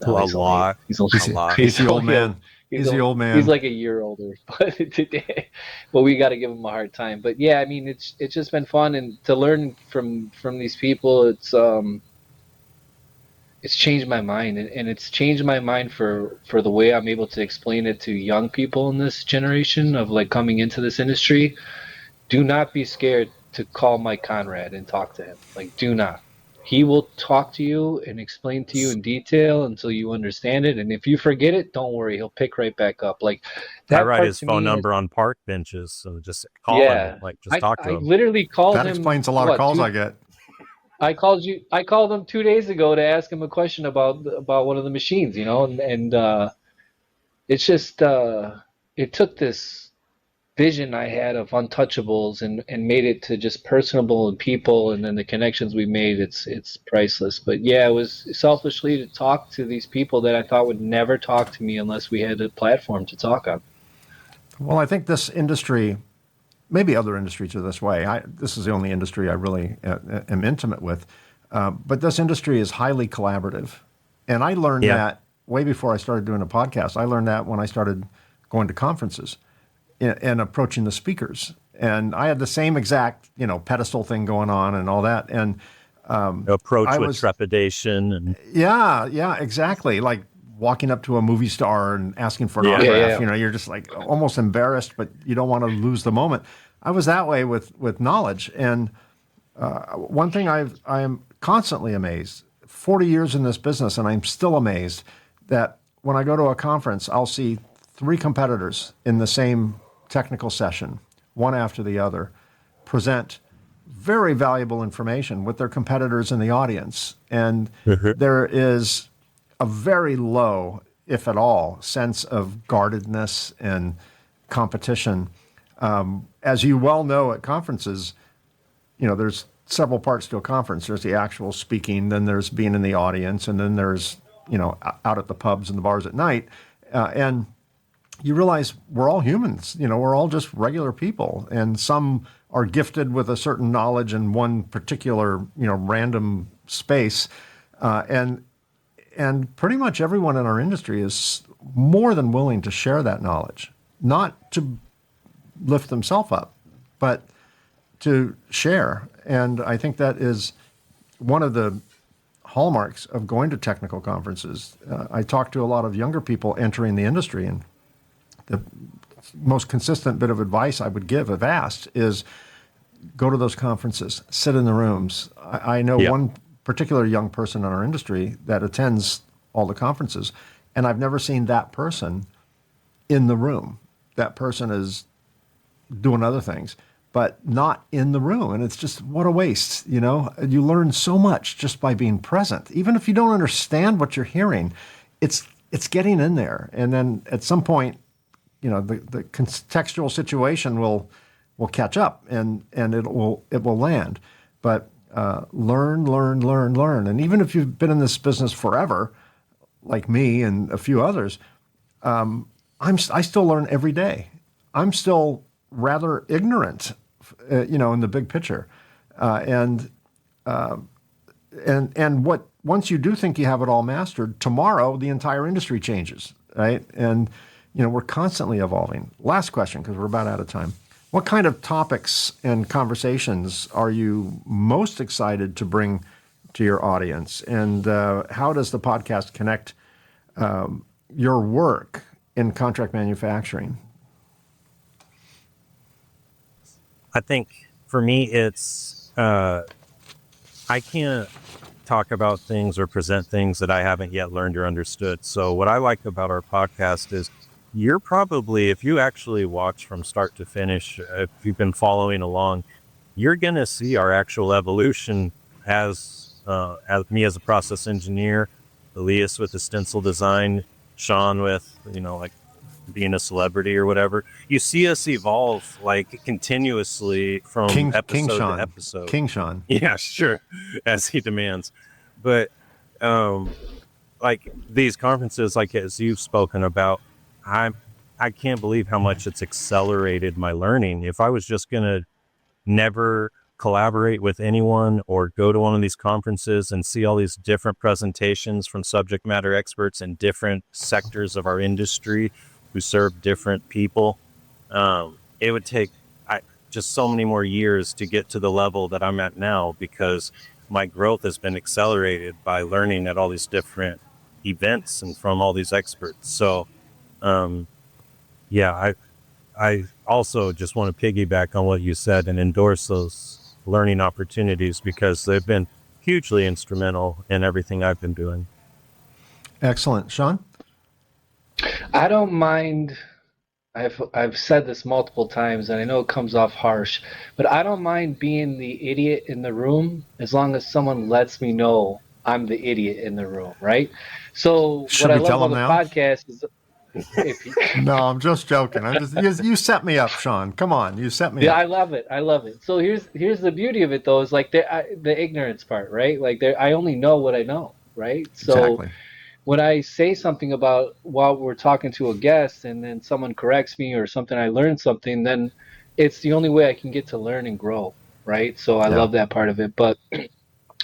lot. he's only A lot. He's the old only man. He's the old man. He's like a year older, but today, well, we got to give him a hard time. But yeah, I mean, it's just been fun, and to learn from these people. It's changed my mind, and it's changed my mind for the way I'm able to explain it to young people in this generation of like coming into this industry. Do not be scared to call Mike Konrad and talk to him. Like, do not. He will talk to you and explain to you in detail until you understand it. And if you forget it, don't worry. He'll pick right back up. Like that. I write part his to phone me number on park benches, so just call Yeah. him. Like, just talk to I him. literally called That him. explains a lot of calls I get. I called him 2 days ago to ask him a question about one of the machines, and it's just it took this vision I had of untouchables and made it to just personable and people, and then the connections we made, it's priceless. But yeah, it was selfishly to talk to these people that I thought would never talk to me unless we had a platform to talk on. Well, I think this industry, maybe other industries are this way. This is the only industry I really am intimate with. But this industry is highly collaborative. And I learned that way before I started doing a podcast. I learned that when I started going to conferences and approaching the speakers. And I had the same exact, pedestal thing going on and all that. And approach with trepidation. And yeah, exactly. Like walking up to a movie star and asking for an autograph. You're just like almost embarrassed, but you don't want to lose the moment. I was that way with knowledge. And one thing I am constantly amazed, 40 years in this business, and I'm still amazed that when I go to a conference, I'll see 3 competitors in the same technical session, one after the other, present very valuable information with their competitors in the audience. And there is a very low, if at all, sense of guardedness and competition. As you well know at conferences, there's several parts to a conference. There's the actual speaking, then there's being in the audience, and then there's, out at the pubs and the bars at night. And you realize we're all humans, we're all just regular people. And some are gifted with a certain knowledge in one particular, random space. And pretty much everyone in our industry is more than willing to share that knowledge, not to lift themselves up, but to share. And I think that is one of the hallmarks of going to technical conferences. I talk to a lot of younger people entering the industry, and the most consistent bit of advice I would give, if asked, is go to those conferences, sit in the rooms. I know one particular young person in our industry that attends all the conferences, and I've never seen that person in the room. That person is doing other things, but not in the room. And it's just, what a waste, You learn so much just by being present. Even if you don't understand what you're hearing, it's getting in there. And then at some point, the contextual situation will catch up and it will land. But learn. And even if you've been in this business forever, like me and a few others, I still learn every day. I'm still rather ignorant, in the big picture, and what once you do think you have it all mastered, tomorrow the entire industry changes, right? And we're constantly evolving. Last question, because we're about out of time. What kind of topics and conversations are you most excited to bring to your audience, and how does the podcast connect your work in contract manufacturing? I think for me, it's I can't talk about things or present things that I haven't yet learned or understood. So what I like about our podcast is you're probably, if you actually watch from start to finish, if you've been following along, you're going to see our actual evolution as me as a process engineer, Elias with the stencil design, Sean with, like being a celebrity or whatever. You see us evolve like continuously from episode to episode. King Sean. Yeah, sure, as he demands. But like these conferences, like as you've spoken about, I can't believe how much it's accelerated my learning. If I was just gonna never collaborate with anyone or go to one of these conferences and see all these different presentations from subject matter experts in different sectors of our industry who serve different people, it would take just so many more years to get to the level that I'm at now, because my growth has been accelerated by learning at all these different events and from all these experts. So, I also just want to piggyback on what you said and endorse those learning opportunities, because they've been hugely instrumental in everything I've been doing. Excellent. Sean? I don't mind. I've said this multiple times, and I know it comes off harsh, but I don't mind being the idiot in the room as long as someone lets me know I'm the idiot in the room, right? So Should what I we love tell about the them now? podcast is, if you, No, I'm just joking. You set me up, Sean. Come on, you set me yeah, up. I love it. I love it. So here's the beauty of it, though, is like the ignorance part, right? Like I only know what I know, right? So Exactly. when I say something about while we're talking to a guest and then someone corrects me or something, I learned something, then it's the only way I can get to learn and grow, right? So I Yeah. love that part of it. But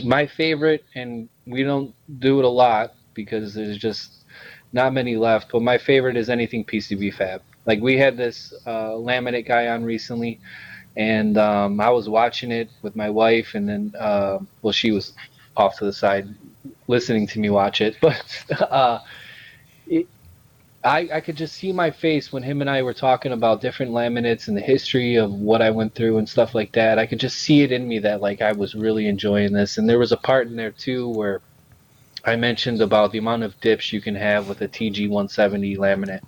my favorite, and we don't do it a lot because there's just not many left, but my favorite is anything PCB fab. Like we had this laminate guy on recently, and I was watching it with my wife, and then well, she was off to the side listening to me watch it, but I could just see my face when him and I were talking about different laminates and the history of what I went through and stuff like that. I could just see it in me that like I was really enjoying this. And there was a part in there too where I mentioned about the amount of dips you can have with a TG170 laminate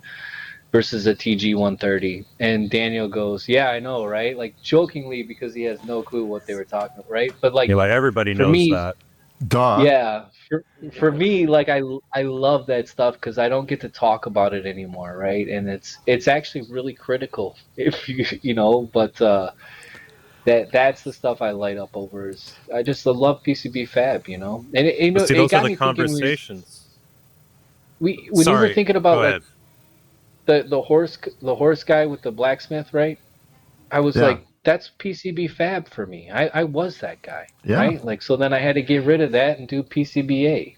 versus a TG130. And Daniel goes, "Yeah, I know, right?" Like jokingly, because he has no clue what they were talking about, right? But like Everybody for knows me, that. Duh. yeah, for me, like I love that stuff because I don't get to talk about it anymore, right? And it's actually really critical if but that's the stuff I light up over. Is I just love PCB fab, and But see, it those are got the me thinking. conversations. When you were Sorry, thinking about go like ahead. the horse guy with the blacksmith, right? I was Yeah. like, that's PCB fab for me. I was that guy, Yeah. right? Like, so then I had to get rid of that and do PCBA,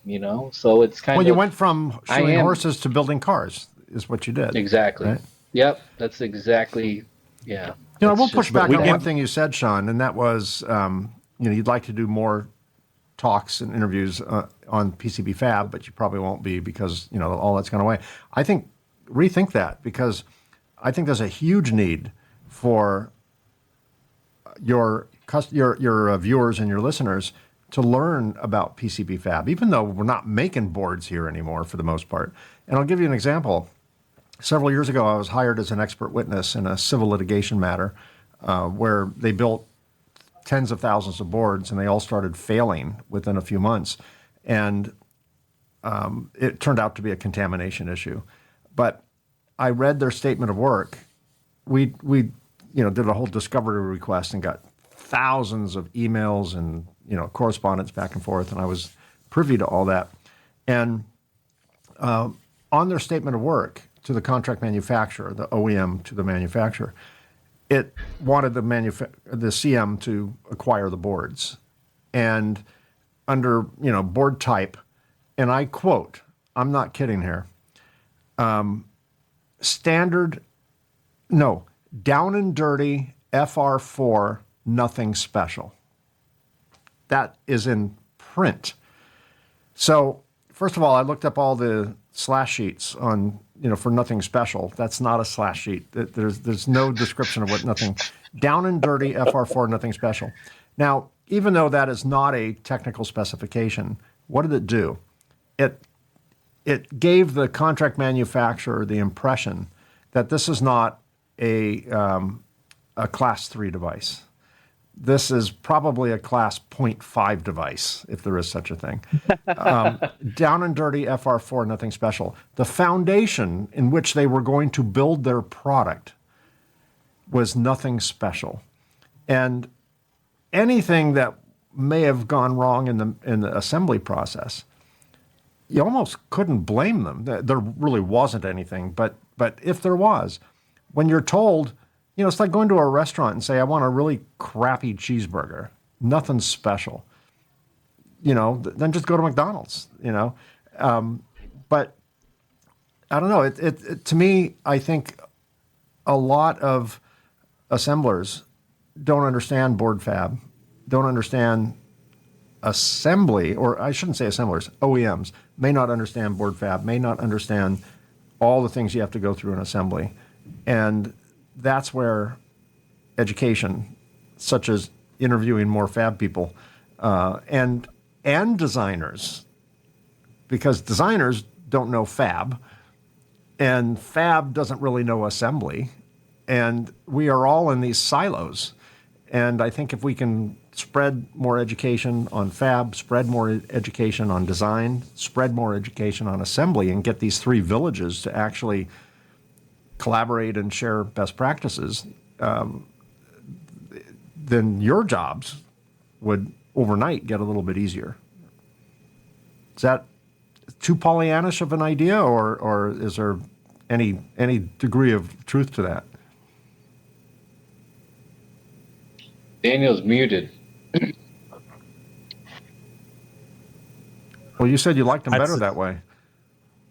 So it's Well, kind you of, went from I shoeing am horses to building cars, is what you did, exactly. right? Yep, that's exactly, yeah. I That's will push just back we on give one thing you said, Sean, and that was, you'd like to do more talks and interviews on PCB Fab, but you probably won't be because all that's gone away. I think rethink that, because I think there's a huge need for your viewers and your listeners to learn about PCB Fab, even though we're not making boards here anymore for the most part. And I'll give you an example. Several years ago, I was hired as an expert witness in a civil litigation matter where they built tens of thousands of boards, and they all started failing within a few months. And it turned out to be a contamination issue. But I read their statement of work. We did a whole discovery request and got thousands of emails and correspondence back and forth, and I was privy to all that. And on their statement of work to the contract manufacturer, the OEM to the manufacturer, it wanted the CM to acquire the boards. And under, board type, and I quote, I'm not kidding here, down and dirty FR4, nothing special. That is in print. So, first of all, I looked up all the slash sheets on, for nothing special. That's not a slash sheet. There's no description of what nothing, down and dirty FR4, nothing special. Now, even though that is not a technical specification, what did it do? It gave the contract manufacturer the impression that this is not a class 3 device. This is probably a class 0.5 device, if there is such a thing. Down and dirty FR4, nothing special. The foundation in which they were going to build their product was nothing special. And anything that may have gone wrong in the assembly process, you almost couldn't blame them. There really wasn't anything, but if there was, when you're told, it's like going to a restaurant and say, I want a really crappy cheeseburger, nothing special, then just go to McDonald's, but I don't know. It to me, I think a lot of assemblers don't understand board fab, don't understand assembly, or I shouldn't say assemblers, OEMs may not understand board fab, may not understand all the things you have to go through in assembly. And that's where education, such as interviewing more fab people, and designers, because designers don't know fab, and fab doesn't really know assembly, and we are all in these silos. And I think if we can spread more education on fab, spread more education on design, spread more education on assembly, and get these three villages to actually collaborate and share best practices, then your jobs would overnight get a little bit easier. Is that too Pollyannish of an idea, or is there any degree of truth to that? Daniel's muted. Well, you said you liked them better that way.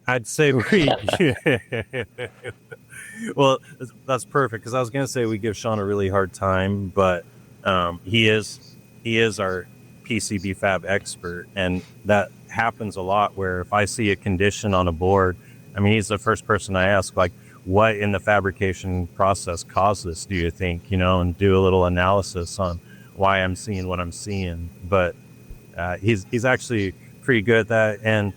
I'd say we. Well, that's perfect, because I was going to say we give Sean a really hard time, but he is our PCB fab expert, and that happens a lot. Where if I see a condition on a board, he's the first person I ask, like, what in the fabrication process caused this, do you think, and do a little analysis on why I'm seeing what I'm seeing. But he's actually pretty good at that. And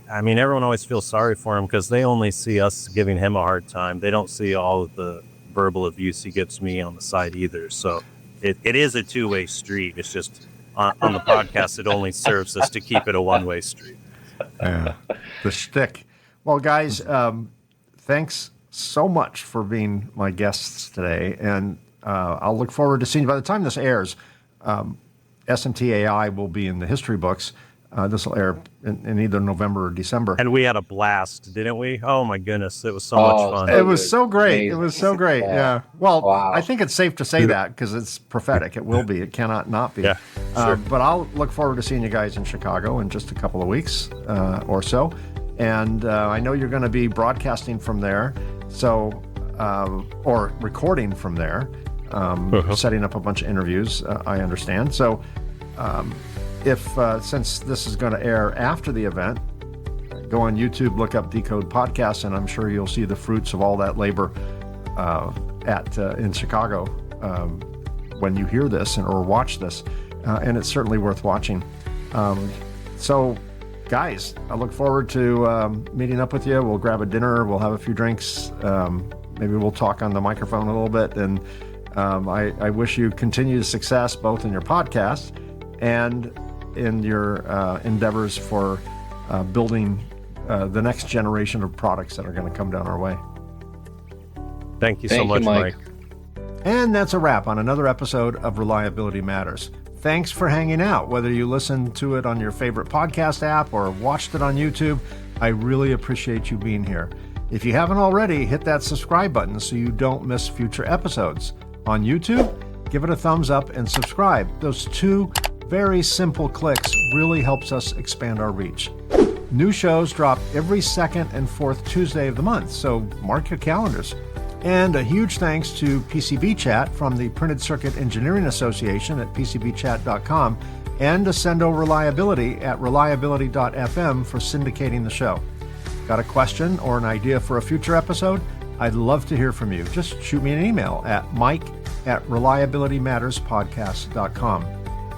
everyone always feels sorry for him because they only see us giving him a hard time. They don't see all of the verbal abuse he gives me on the side either. So it is a two-way street. It's just on the podcast, it only serves us to keep it a one-way street. Yeah, the shtick. Well, guys, thanks so much for being my guests today, and I'll look forward to seeing you. By the time this airs, SMT-AI will be in the history books. This will air in either November or December. And we had a blast, didn't we? Oh, my goodness. It was so much fun. It was so great. Amazing. It was so great. Yeah. Well, wow. I think it's safe to say that because it's prophetic. It will be. It cannot not be. Yeah, sure. But I'll look forward to seeing you guys in Chicago in just a couple of weeks or so. And I know you're going to be broadcasting from there, or recording from there, setting up a bunch of interviews, I understand. So since this is going to air after the event, go on YouTube, look up Decode Podcast, and I'm sure you'll see the fruits of all that labor in Chicago when you hear this or watch this, and it's certainly worth watching. So, guys, I look forward to meeting up with you. We'll grab a dinner. We'll have a few drinks. Maybe we'll talk on the microphone a little bit. And I wish you continued success both in your podcast and in your endeavors for building the next generation of products that are going to come down our way. Thank you so much, Mike. And that's a wrap on another episode of Reliability Matters. Thanks for hanging out. Whether you listened to it on your favorite podcast app or watched it on YouTube, I really appreciate you being here. If you haven't already, hit that subscribe button so you don't miss future episodes. On YouTube, give it a thumbs up and subscribe. Those 2 very simple clicks really helps us expand our reach. New shows drop every second and fourth Tuesday of the month, so mark your calendars. And a huge thanks to PCB Chat from the Printed Circuit Engineering Association at PCBchat.com and Ascendo Reliability at reliability.fm for syndicating the show. Got a question or an idea for a future episode? I'd love to hear from you. Just shoot me an email at mike@reliabilitymatterspodcast.com.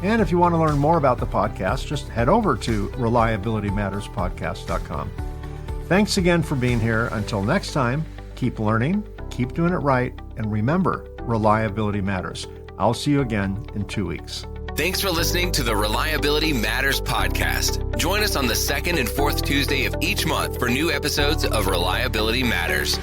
And if you want to learn more about the podcast, just head over to reliabilitymatterspodcast.com. Thanks again for being here. Until next time, keep learning, keep doing it right, and remember, reliability matters. I'll see you again in 2 weeks. Thanks for listening to the Reliability Matters podcast. Join us on the second and fourth Tuesday of each month for new episodes of Reliability Matters.